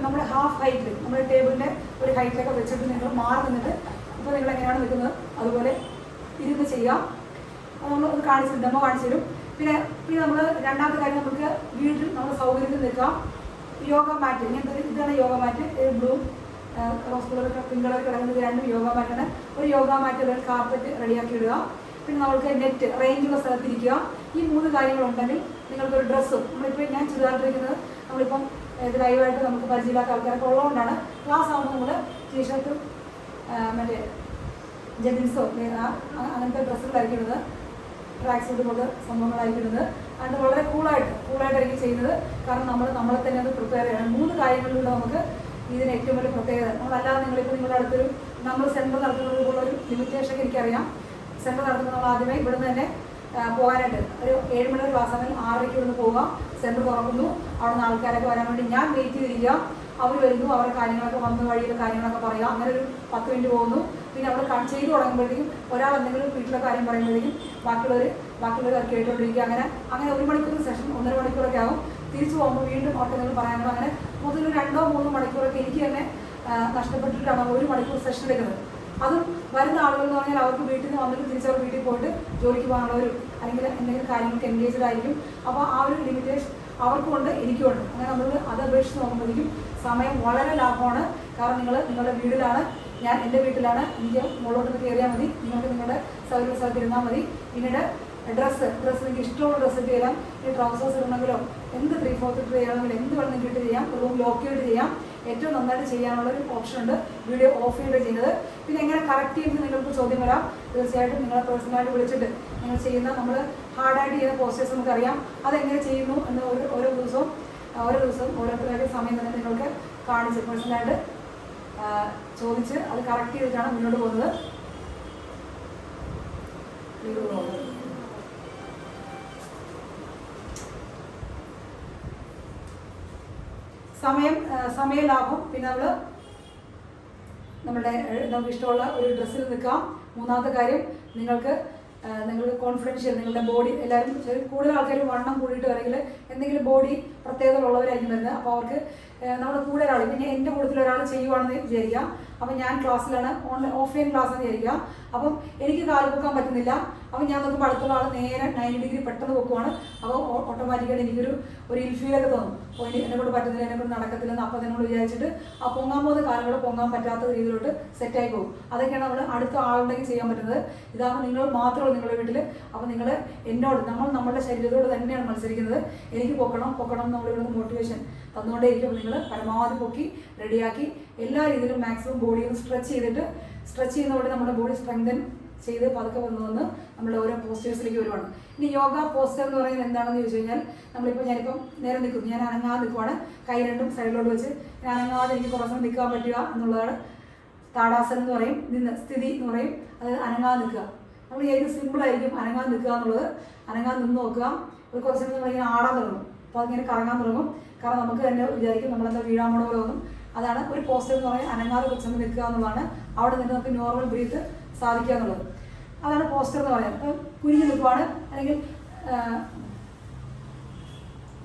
നമ്മുടെ ഹാഫ് ഹൈറ്റിൽ നമ്മുടെ ടേബിളിൻ്റെ ഒരു ഹൈറ്റിലൊക്കെ വെച്ചിട്ട് നിങ്ങൾ മാറി നിന്നിട്ട് ഇപ്പോൾ നിങ്ങൾ എങ്ങനെയാണ് നിൽക്കുന്നത് അതുപോലെ ഇരുന്ന് ചെയ്യാം. നമ്മൾ അത് ഡെമോ കാണിച്ചു തരും. പിന്നെ നമ്മൾ രണ്ടാമത്തെ കാര്യം നമുക്ക് വീട്ടിൽ നമ്മുടെ സൗകര്യത്തിൽ നിൽക്കാം. യോഗ മാറ്റ്, ഇതാണ് യോഗ മാറ്റ്. ബ്ലൂ റോസ് കളറൊക്കെ പിങ്ക് കളർ കിടക്കുന്നത് 2 യോഗ മാറ്റാണ്. ഒരു യോഗ മാറ്റ് ഒരു കാർപ്പറ്റ് റെഡിയാക്കി ഇടുക. പിന്നെ നമുക്ക് നെറ്റ് റേഞ്ചുള്ള സ്ഥലത്തിരിക്കുക. ഈ 3 കാര്യങ്ങളുണ്ടെങ്കിൽ നിങ്ങൾക്കൊരു ഡ്രസ്സും, നമ്മളിപ്പോൾ ഞാൻ ചുരിദാറിട്ടിരിക്കുന്നത് നമ്മളിപ്പം ഇത് ലൈവായിട്ട് നമുക്ക് പരിചയമില്ലാത്ത ആൾക്കാരൊക്കെ ഉള്ളതുകൊണ്ടാണ്. ക്ലാസ് ആകുമ്പോൾ നമ്മൾ ടീഷർട്ടും മറ്റേ ജെഗിൻസോ അങ്ങനത്തെ ഡ്രസ്സുകളായിരിക്കുന്നത്, ട്രാക്ക് സൂട്ട് പോലെ സംഭവങ്ങളായിരിക്കുന്നത്. അതുകൊണ്ട് വളരെ കൂളായിട്ടായിരിക്കും ചെയ്യുന്നത്. കാരണം നമ്മളെ തന്നെ അത് പ്രിപ്പയർ ചെയ്യണം. 3 കാര്യങ്ങളിലൂടെ നമുക്ക് ഇതിന് ഏറ്റവും വലിയ പ്രത്യേകത. നമ്മളല്ലാതെ നിങ്ങളിപ്പോൾ നിങ്ങളുടെ അടുത്തൊരു നമ്മൾ സെൻറ്റർ നടത്തുന്നത് പോലുള്ളൊരു ലിമിറ്റേഷൻ എനിക്കറിയാം. സെൻറ്റർ നടത്തുമ്പോൾ നമ്മൾ ആദ്യമേ ഇവിടുന്ന് തന്നെ പോകാനായിട്ട് ഒരു 7 മണി ക്ലാസ് ആണെങ്കിൽ 6:30 ഇവിടുന്ന് പോകാം. സെൻറ്റർ തുറക്കുന്നു. അവിടെ നിന്ന് ആൾക്കാരൊക്കെ വരാൻ വേണ്ടി ഞാൻ വെയിറ്റ് ചെയ്തിരിക്കുക. അവർ വരുന്നു, അവരുടെ കാര്യങ്ങളൊക്കെ വന്ന് വഴിയിലെ കാര്യങ്ങളൊക്കെ പറയുക. അങ്ങനെ ഒരു 10 മിനിറ്റ് പോകുന്നു. പിന്നെ നമ്മൾ ചെയ്തു തുടങ്ങുമ്പോഴത്തേക്കും ഒരാൾ എന്തെങ്കിലും വീട്ടിലെ കാര്യം പറയുമ്പോഴേക്കും ബാക്കിയുള്ളവർ കേട്ടുകൊണ്ടിരിക്കുക. അങ്ങനെ 1 മണിക്കൂർ സെഷൻ 1.5 മണിക്കൂറൊക്കെ ആകും. തിരിച്ചു പോകുമ്പോൾ വീണ്ടും അവർക്ക് എന്തെങ്കിലും പറയാനോ അങ്ങനെ മൊത്തത്തിൽ 2-3 മണിക്കൂറൊക്കെ എനിക്ക് തന്നെ നഷ്ടപ്പെട്ടിട്ടാണ് 1 മണിക്കൂർ സെഷൻ എടുക്കുന്നത്. അതും വരുന്ന ആളുകൾ എന്ന് പറഞ്ഞാൽ അവർക്ക് വീട്ടിൽ നിന്ന് വന്നിട്ട് തിരിച്ചവർ വീട്ടിൽ പോയിട്ട് ജോലിക്ക് പോകാനുള്ളവരും അല്ലെങ്കിൽ എന്തെങ്കിലും കാര്യങ്ങൾക്ക് എൻഗേജ്ഡ് ആയിരിക്കും. അപ്പോൾ ആ ഒരു ലിമിറ്റേഷൻ അവർക്കുമുണ്ട്, എനിക്കുമുണ്ട്. അങ്ങനെ നമ്മൾ അത് അപേക്ഷിച്ച് നോക്കുമ്പോഴേക്കും സമയം വളരെ ലാഭമാണ്. കാരണം നിങ്ങളുടെ വീട്ടിലാണ്, ഞാൻ എൻ്റെ വീട്ടിലാണ്. എനിക്ക് മുകളിലോട്ട് കയറിയാൽ മതി. നിങ്ങൾക്ക് നിങ്ങളുടെ സൗകര്യ സ്ഥലത്ത് ഇരുന്നാൽ മതി. പിന്നീട് ഡ്രസ്സ് നിങ്ങൾക്ക് ഇഷ്ടമുള്ള ഡ്രസ്സ് ഇട്ട് ചെയ്യാം. ഈ ട്രൗസേഴ്സ് ഇടണമെങ്കിലോ എന്ത് 3/4 ഇട്ട് ചെയ്യണമെങ്കിലും എന്ത് വേണം നിങ്ങൾക്ക് ഇട്ട് ചെയ്യാം. റൂം ലോക്ക് ചെയ്തിട്ട് ചെയ്യാം. ഏറ്റവും നന്നായിട്ട് ചെയ്യാനുള്ളൊരു ഓപ്ഷൻ ഉണ്ട് വീഡിയോ ഓഫ് ചെയ്ത് ചെയ്യുന്നത്. പിന്നെ എങ്ങനെ കറക്റ്റ് ചെയ്യുന്നത് നിങ്ങൾക്ക് ചോദ്യം വരാം. തീർച്ചയായിട്ടും നിങ്ങളെ പേഴ്സണലായിട്ട് വിളിച്ചിട്ട് നിങ്ങൾ ചെയ്യുന്ന നമ്മൾ ഹാർഡായിട്ട് ചെയ്യുന്ന പോസ്റ്റേഴ്സ് നമുക്കറിയാം. അതെങ്ങനെ ചെയ്യുന്നു എന്ന് ഓരോ ദിവസവും ഓരോരുത്തരുടെ സമയം തന്നെ നിങ്ങൾക്ക് കാണിച്ച് പേഴ്സണലായിട്ട് ചോദിച്ച് അത് കറക്റ്റ് ചെയ്തിട്ടാണ് മുന്നോട്ട് പോകുന്നത്. സമയലാഭം. പിന്നെ നമുക്ക് ഇഷ്ടമുള്ള ഒരു ഡ്രസ്സിൽ നിൽക്കാം. മൂന്നാമത്തെ കാര്യം നിങ്ങൾക്ക് കോൺഫിഡൻഷ്യൽ, നിങ്ങളുടെ ബോഡി എല്ലാവരും കൂടുതൽ ആൾക്കാർ വണ്ണം കൂടിയിട്ട് അല്ലെങ്കിൽ എന്തെങ്കിലും ബോഡി പ്രത്യേകത ഉള്ളവരായിരിക്കും വരുന്നത്. അപ്പോൾ അവർക്ക് നമ്മുടെ കൂടെ ഒരാൾ, പിന്നെ എൻ്റെ കൂട്ടത്തിൽ ഒരാൾ ചെയ്യുവാണെന്ന് വിചാരിക്കാം. അപ്പം ഞാൻ ക്ലാസ്സിലാണ്, ഓഫ്ലൈൻ ക്ലാസ് എന്ന് വിചാരിക്കുക. അപ്പം എനിക്ക് കാല് പൊക്കാൻ പറ്റുന്നില്ല. അപ്പം ഞാൻ നോക്കുമ്പോൾ അടുത്തുള്ള ആൾ നേരെ 90 ഡിഗ്രി പെട്ടെന്ന് പൊക്കുവാണ്. അപ്പോൾ ഓട്ടോമാറ്റിക്കായിട്ട് എനിക്കൊരു ഇൽഫീലൊക്കെ തോന്നും. അപ്പോൾ എന്നെ കൊണ്ട് പറ്റുന്നില്ല, എന്നെ കൊണ്ട് നടക്കത്തില്ലെന്ന്. അപ്പം എന്നോട് വിചാരിച്ചിട്ട് ആ പൊങ്ങാൻ പോകുന്ന കാലുകൾ പൊങ്ങാൻ പറ്റാത്ത രീതിയിലോട്ട് സെറ്റായി പോകും. അതൊക്കെയാണ് നമ്മൾ അടുത്ത ആളുണ്ടെങ്കിൽ ചെയ്യാൻ പറ്റുന്നത്. ഇതാണ് നിങ്ങൾ മാത്രമേ നിങ്ങളുടെ വീട്ടിൽ. അപ്പോൾ നിങ്ങൾ എന്നോട്, നമ്മളുടെ ശരീരത്തോട് തന്നെയാണ് മത്സരിക്കുന്നത്. എനിക്ക് പൊക്കണം നമ്മളിവിടെ മോട്ടിവേഷൻ തന്നുകൊണ്ടേയിരിക്കും. അപ്പോൾ നിങ്ങൾ പരമാവധി പൊക്കി റെഡിയാക്കി എല്ലാ രീതിയിലും മാക്സിമം ബോഡി ഒന്ന് സ്ട്രെച്ച് ചെയ്യുന്നതോടെ നമ്മുടെ ബോഡി സ്ട്രെങ്തൻ ചെയ്ത് പതുക്കെ വന്ന് നമ്മൾ ഓരോ പോസ്റ്റേഴ്സിലേക്ക് വരുവാണ്. ഇനി യോഗ പോസ്റ്റർ എന്ന് പറയുന്നത് എന്താണെന്ന് ചോദിച്ചു കഴിഞ്ഞാൽ, ഞാനിപ്പം നേരെ നിൽക്കുന്നു, ഞാൻ അനങ്ങാതെ നിൽക്കുവാണ്. കൈ രണ്ടും സൈഡിലോട്ട് വെച്ച് ഞാൻ അനങ്ങാതെ എനിക്ക് കുറേ സമയം നിൽക്കാൻ പറ്റുക എന്നുള്ളതാണ് താടാസനം എന്ന് പറയും. സ്ഥിതി എന്ന് പറയും. അതായത് അനങ്ങാതെ നിൽക്കുക. നമ്മൾ ഏത് സിമ്പിളായിരിക്കും അനങ്ങാതെ നിൽക്കുക എന്നുള്ളത്. അനങ്ങാതെ നിന്ന് നോക്കുക. ഒരു കുറച്ച് നമ്മളിങ്ങനെ ആടാൻ തുടങ്ങും. അപ്പോൾ അതിങ്ങനെ കറങ്ങാൻ തുടങ്ങും. കാരണം നമുക്ക് തന്നെ വിചാരിക്കും നമ്മളെന്താ വീഴാൻ പോണ പോലെ ഒന്നും. അതാണ് ഒരു പോസ്റ്റർ എന്ന് പറഞ്ഞാൽ അനങ്ങാതെ കുറച്ചൊന്ന് നിൽക്കുക എന്നുള്ളതാണ്. അവിടെ നിന്ന് നമുക്ക് നോർമൽ ബ്രീത്ത് സാധിക്കുക എന്നുള്ളത്. അതാണ് പോസ്റ്റർ എന്ന് പറയുന്നത്. അപ്പം കുനിഞ്ഞ് നിൽക്കുവാണ്. അല്ലെങ്കിൽ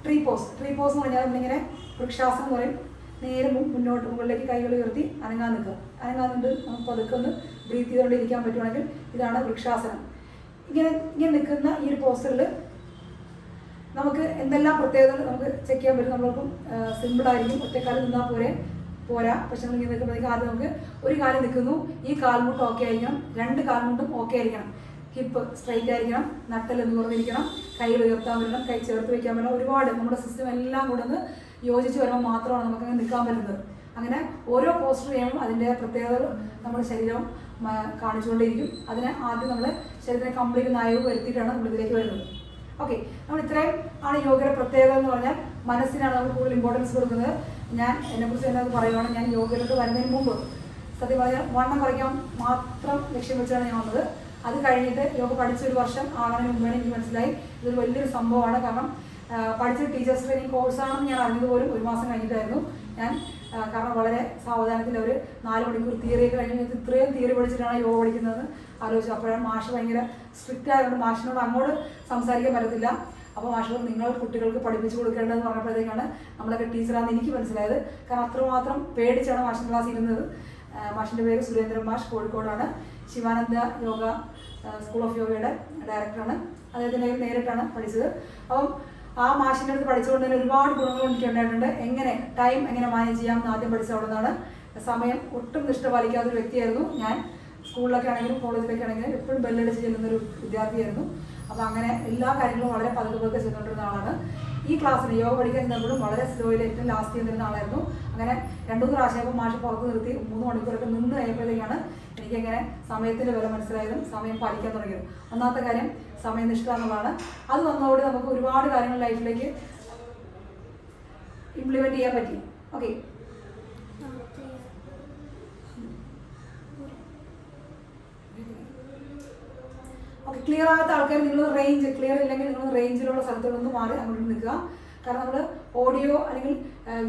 ട്രീ പോസ് എന്ന് പറഞ്ഞാൽ നമ്മളിങ്ങനെ വൃക്ഷാസനം എന്ന് പറയും. നേരെ മുന്നോട്ട് മുകളിലേക്ക് കൈകൾ ഉയർത്തി അനങ്ങാൻ നിൽക്കുക. അനങ്ങാൻ നിന്ന് നമുക്ക് പതുക്കെ ഒന്ന് ബ്രീത്ത് ചെയ്തുകൊണ്ട് ഇരിക്കാൻ പറ്റുവാണെങ്കിൽ ഇതാണ് വൃക്ഷാസനം. ഇങ്ങനെ നിൽക്കുന്ന ഈ ഒരു പോസ്റ്ററിൽ നമുക്ക് എന്തെല്ലാം പ്രത്യേകതകൾ നമുക്ക് ചെക്ക് ചെയ്യാൻ പറ്റും. നമ്മൾക്കും സിമ്പിളായിരിക്കും. ഒറ്റക്കാലം നിന്നാൽ പോരാ. പക്ഷെ നമ്മളിങ്ങനെ നിൽക്കുമ്പോഴത്തേക്ക് ആദ്യം നമുക്ക് ഒരു കാലം നിൽക്കുന്നു, ഈ കാൽമുട്ട് ഓക്കെ ആയിരിക്കണം, 2 കാൽമുട്ടും ഓക്കെ ആയിരിക്കണം, ഹിപ്പ് സ്ട്രൈറ്റ് ആയിരിക്കണം, നട്ടൽ എന്ന് പറഞ്ഞിരിക്കണം, കൈകൾ ഉയർത്താൻ പറ്റണം, കൈ ചേർത്ത് വയ്ക്കാൻ പറ്റണം. ഒരുപാട് നമ്മുടെ സിസ്റ്റം എല്ലാം കൂടെ ഒന്ന് യോജിച്ച് വരുമ്പോൾ മാത്രമാണ് നമുക്കങ്ങനെ നിൽക്കാൻ പറ്റുന്നത്. അങ്ങനെ ഓരോ പോസ്റ്റർ ചെയ്യുമ്പോൾ അതിൻ്റെ പ്രത്യേകതകൾ നമ്മുടെ ശരീരം കാണിച്ചുകൊണ്ടേയിരിക്കും. അതിനെ ആദ്യം നമ്മൾ ശരീരത്തിനെ കംപ്ലീറ്റ് നയവ് വരുത്തിയിട്ടാണ് നമ്മളിതിലേക്ക് വരുന്നത്. ഓക്കെ, നമ്മൾ ഇത്രയും ആണ് യോഗയുടെ പ്രത്യേകത എന്ന് പറഞ്ഞാൽ മനസ്സിനാണ് നമ്മൾ കൂടുതൽ ഇമ്പോർട്ടൻസ് കൊടുക്കുന്നത്. ഞാൻ എന്നെക്കുറിച്ച് തന്നെ അത് പറയുവാണ്. ഞാൻ യോഗയിലോട്ട് വരുന്നതിന് മുമ്പ് സത്യം പറഞ്ഞാൽ വണ്ണം കുറയ്ക്കാൻ മാത്രം ലക്ഷ്യം വെച്ചാണ് ഞാൻ വന്നത്. അത് കഴിഞ്ഞിട്ട് യോഗ പഠിച്ച 1 വർഷം ആകുന്നതിന് മുമ്പാണ് എനിക്ക് മനസ്സിലായി ഇതൊരു വലിയൊരു സംഭവമാണ്. കാരണം പഠിച്ച ടീച്ചേഴ്സ് ട്രെയിനിങ് കോഴ്സാണെന്ന് ഞാൻ അറിഞ്ഞത് പോലും 1 മാസം കഴിഞ്ഞിട്ടായിരുന്നു ഞാൻ. കാരണം വളരെ സാവധാനത്തിൽ ഒരു 4 മണിക്കൂർ തിയറിയൊക്കെ കഴിഞ്ഞ് ഇത്രയും തിയറി പഠിച്ചിട്ടാണ് യോഗ പഠിക്കുന്നതെന്ന് ആലോചിച്ചു. അപ്പോഴാണ് മാഷ് ഭയങ്കര സ്ട്രിക്റ്റ് ആയതുകൊണ്ട് മാഷിനോട് അങ്ങോട്ട് സംസാരിക്കാൻ പറ്റത്തില്ല. അപ്പോൾ മാഷ് നിങ്ങൾ കുട്ടികൾക്ക് പഠിപ്പിച്ചു കൊടുക്കേണ്ടതെന്ന് പറഞ്ഞപ്പോഴത്തേക്കാണ് നമ്മളൊക്കെ ടീച്ചറാണെന്ന് എനിക്ക് മനസ്സിലായത്. കാരണം അത്രമാത്രം പേടിച്ചാണ് മാഷിൻ്റെ ക്ലാസ് ഇരുന്നത്. മാഷിൻ്റെ പേര് സുരേന്ദ്രൻ മാഷ്, കോഴിക്കോടാണ്. ശിവാനന്ദ യോഗ സ്കൂൾ ഓഫ് യോഗയുടെ ഡയറക്ടറാണ്. അദ്ദേഹത്തിൻ്റെ നേരിട്ടാണ് പഠിച്ചത്. അപ്പം ആ മാഷിൻ്റെ അടുത്ത് പഠിച്ചുകൊണ്ട് തന്നെ ഒരുപാട് ഗുണങ്ങൾ എനിക്ക് ഉണ്ടായിട്ടുണ്ട്. ടൈം എങ്ങനെ മാനേജ് ചെയ്യാമെന്ന് ആദ്യം പഠിച്ച അവിടെ നിന്നാണ്. സമയം ഒട്ടും നിഷ്ഠ പാലിക്കാത്തൊരു വ്യക്തിയായിരുന്നു ഞാൻ. സ്കൂളിലൊക്കെ ആണെങ്കിലും കോളേജിലൊക്കെ ആണെങ്കിലും എപ്പോഴും ബെല്ലടിച്ച് ചെല്ലുന്നൊരു വിദ്യാർത്ഥിയായിരുന്നു. അപ്പോൾ അങ്ങനെ എല്ലാ കാര്യങ്ങളും വളരെ പതുക്കെ ചെയ്തുകൊണ്ടിരുന്ന ആളാണ്. ഈ ക്ലാസ്സിന് യോഗ പഠിക്കാൻ ചെന്നപ്പോഴും വളരെ സ്ലോയിൽ ഏറ്റവും ലാസ്റ്റ് ചെയ്തിരുന്ന ആളായിരുന്നു. അങ്ങനെ 2-3 പ്രാവശ്യം മാഷ് പുറത്ത് നിർത്തി 3 മണിക്കൂറൊക്കെ നിന്ന് കഴിയുമ്പോഴത്തേക്കാണ് എനിക്കങ്ങനെ സമയത്തിൻ്റെ വില മനസ്സിലായതും സമയം പാലിക്കാൻ തുടങ്ങിയത്. ഒന്നാമത്തെ കാര്യം സമയനിഷ്ഠ എന്നുള്ളതാണ്. അത് വന്നതോടെ നമുക്ക് ഒരുപാട് കാര്യങ്ങൾ ലൈഫിലേക്ക് ഇംപ്ലിമെൻറ്റ് ചെയ്യാൻ പറ്റി. ഓക്കെ, ക്ലിയർ ആകാത്ത ആൾക്കാർ നിങ്ങൾ ക്ലിയർ ഇല്ലെങ്കിൽ നിങ്ങൾ റേഞ്ചിലുള്ള സ്ഥലത്തോടൊന്ന് മാറി അങ്ങോട്ട് നിൽക്കുക. കാരണം നമ്മൾ ഓഡിയോ അല്ലെങ്കിൽ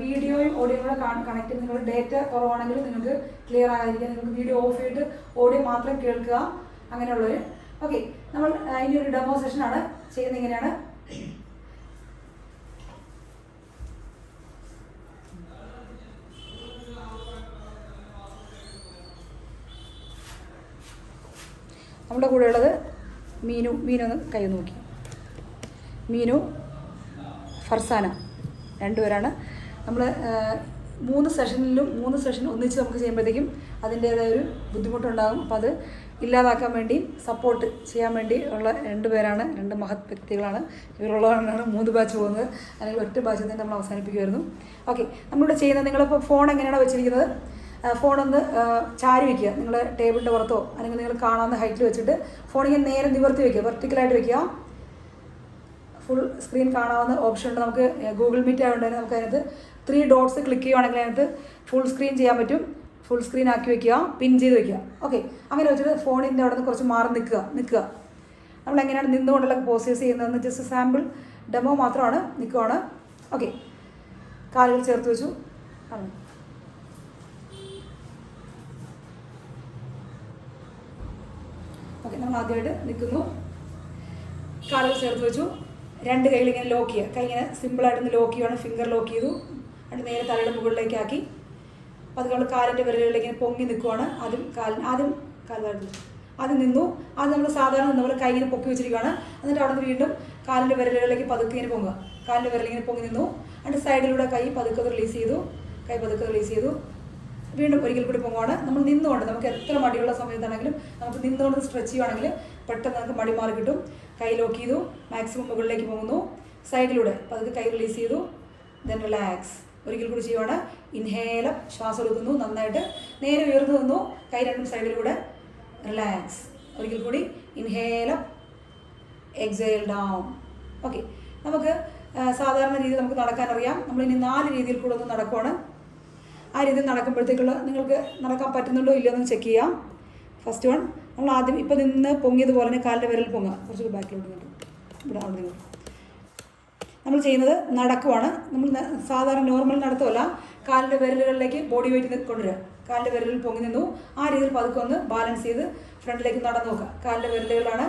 വീഡിയോയും ഓഡിയോയും കൂടെ കണക്ട് ചെയ്ത് നിങ്ങൾ ഡേറ്റ കുറവാണെങ്കിൽ നിങ്ങൾക്ക് ക്ലിയർ ആകാതിരിക്കുക. നിങ്ങൾക്ക് വീഡിയോ ഓഫ് ചെയ്തിട്ട് ഓഡിയോ മാത്രം കേൾക്കുക, അങ്ങനെയുള്ളവർ. ഓക്കെ, നമ്മൾ ഇനി ഒരു ഡെമോ സെഷനാണ് ചെയ്യുന്നത്. ഇങ്ങനെയാണ്. നമ്മുടെ കൂടെയുള്ളത് മീനു ഒന്ന് കൈ നോക്കി. മീനു, ഫർസാന, 2 പേരാണ്. നമ്മൾ 3 സെഷൻ ഒന്നിച്ച് നമുക്ക് ചെയ്യുമ്പോഴത്തേക്കും അതിൻ്റേതായ ഒരു ബുദ്ധിമുട്ടുണ്ടാകും. അപ്പോൾ അത് ഇല്ലാതാക്കാൻ വേണ്ടി സപ്പോർട്ട് ചെയ്യാൻ വേണ്ടി ഉള്ള 2 പേരാണ്. 2 മഹത് വ്യക്തികളാണ്. ഇവരുള്ളതാണ് 3 ബാച്ച് പോകുന്നത്. അല്ലെങ്കിൽ ഒറ്റ ബാച്ചിൽ തന്നെ നമ്മൾ അവസാനിപ്പിക്കുമായിരുന്നു. ഓക്കെ, നമ്മളിവിടെ ചെയ്യുന്നത്, നിങ്ങളിപ്പോൾ ഫോൺ എങ്ങനെയാണ് വെച്ചിരിക്കുന്നത്, ഫോണൊന്ന് ചാരി വയ്ക്കുക. നിങ്ങളുടെ ടേബിളിൻ്റെ പുറത്തോ അല്ലെങ്കിൽ നിങ്ങൾ കാണാവുന്ന ഹൈറ്റിൽ വെച്ചിട്ട് ഫോണിങ്ങനെ നേരെ നിവർത്തി വയ്ക്കുക, വെർട്ടിക്കലായിട്ട് വയ്ക്കുക. ഫുൾ സ്ക്രീൻ കാണാവുന്ന ഓപ്ഷൻ ഉണ്ട്. നമുക്ക് ഗൂഗിൾ മീറ്റ് ആയതുകൊണ്ട് തന്നെ നമുക്ക് അതിനകത്ത് 3 ഡോട്ട്സ് ക്ലിക്ക് ചെയ്യുകയാണെങ്കിൽ അതിനകത്ത് ഫുൾ സ്ക്രീൻ ചെയ്യാൻ പറ്റും. ഫുൾ സ്ക്രീൻ ആക്കി വയ്ക്കുക, പിൻ ചെയ്ത് വയ്ക്കുക. ഓക്കെ, അങ്ങനെ വെച്ചിട്ട് ഫോണിൻ്റെ അവിടെ നിന്ന് കുറച്ച് മാറി നിൽക്കുക. നമ്മളെങ്ങനെയാണ് നിന്നുകൊണ്ടുള്ള പോസ്റ്റേഴ്സ് ചെയ്യുന്നതെന്ന് ജസ്റ്റ് സാമ്പിൾ ഡെമോ മാത്രമാണ്. നിൽക്കുവാണ്. ഓക്കെ, കാലുകൾ ചേർത്ത് വെച്ചു. ഓക്കെ, നമ്മൾ ആദ്യമായിട്ട് നിൽക്കുന്നു. കാലുകൾ ചേർത്ത് വെച്ചു. 2 കൈകൾ ഇങ്ങനെ ലോക്ക് ചെയ്യുക. കൈ ഇങ്ങനെ സിമ്പിളായിട്ടൊന്ന് ലോക്ക് ചെയ്യുകയാണ്. ഫിംഗർ ലോക്ക് ചെയ്തു. എന്നിട്ട് നേരെ തലയുടെ മുകളിലേക്ക് ആക്കി അത് നമ്മൾ കാലിൻ്റെ വിരലുകളിലേക്ക് ഇങ്ങനെ പൊങ്ങി നിൽക്കുവാണ്. ആദ്യം നിന്നു. ആദ്യം നമ്മൾ സാധാരണ നമ്മൾ കൈ ഇങ്ങനെ പൊക്കി വെച്ചിരിക്കുകയാണ്. എന്നിട്ട് അവിടെ നിന്ന് വീണ്ടും കാലിൻ്റെ വിരലുകളിലേക്ക് പതുക്കെ ഇങ്ങനെ പൊങ്ങുക. കാലിൻ്റെ വിരലിങ്ങനെ പൊങ്ങി നിന്നു. എന്നിട്ട് സൈഡിലൂടെ കൈ പതുക്കെ റിലീസ് ചെയ്തു. വീണ്ടും ഒരിക്കൽ കൂടി പൊങ്ങുവാണ്. നമ്മൾ നിന്നുകൊണ്ട്, നമുക്ക് എത്ര മടിയുള്ള സമയത്താണെങ്കിലും നമുക്ക് നിന്നുകൊണ്ട് സ്ട്രെച്ച് ചെയ്യുവാണെങ്കിൽ പെട്ടെന്ന് നമുക്ക് മടി മാറി കിട്ടും. കൈ ലോക്ക് ചെയ്തു, മാക്സിമം മുകളിലേക്ക് പോകുന്നു. സൈഡിലൂടെ പതുക്കെ കൈ റിലീസ് ചെയ്തു. Then relax. ഒരിക്കൽ കൂടി ചെയ്യുവാണ്. ഇൻഹേലം, ശ്വാസം എടുക്കുന്നു നന്നായിട്ട്. നേരെ ഉയർന്നു നിന്നു. കൈ 2 സൈഡിലൂടെ. റിലാക്സ്. ഒരിക്കൽ കൂടി ഇൻഹേലം, എക്സേൽ ഡൗൺ. ഓക്കെ, നമുക്ക് സാധാരണ രീതിയിൽ നമുക്ക് നടക്കാനറിയാം. നമ്മളിനി 4 രീതിയിൽ കൂടെ ഒന്ന് നടക്കുവാണ്. ആ രീതിയിൽ നടക്കുമ്പോഴത്തേക്കുള്ള നിങ്ങൾക്ക് നടക്കാൻ പറ്റുന്നുണ്ടോ ഇല്ലയോ എന്ന് ചെക്ക് ചെയ്യാം. ഫസ്റ്റ് വൺ, നമ്മൾ ആദ്യം ഇപ്പോൾ നിന്ന് പൊങ്ങിയതുപോലെ തന്നെ കാലിൻ്റെ വിരൽ പൊങ്ങുക. കുറച്ചുകൂടി ബാക്കിലോട്ട് നിന്നിട്ട് ഇവിടെ അവിടെ നിന്ന് നമ്മൾ ചെയ്യുന്നത് നടക്കുവാണ്. നമ്മൾ സാധാരണ നോർമൽ നടത്തുമല്ല, കാലിൻ്റെ വിരലുകളിലേക്ക് ബോഡി വെയിറ്റ് കൊണ്ടുവരിക. കാലിൻ്റെ വിരലിൽ പൊങ്ങി നിന്നു, ആ രീതിയിൽ പതുക്കെ ഒന്ന് ബാലൻസ് ചെയ്ത് ഫ്രണ്ടിലേക്ക് നടന്നു നോക്കുക. കാലിൻ്റെ വിരലുകളാണ്,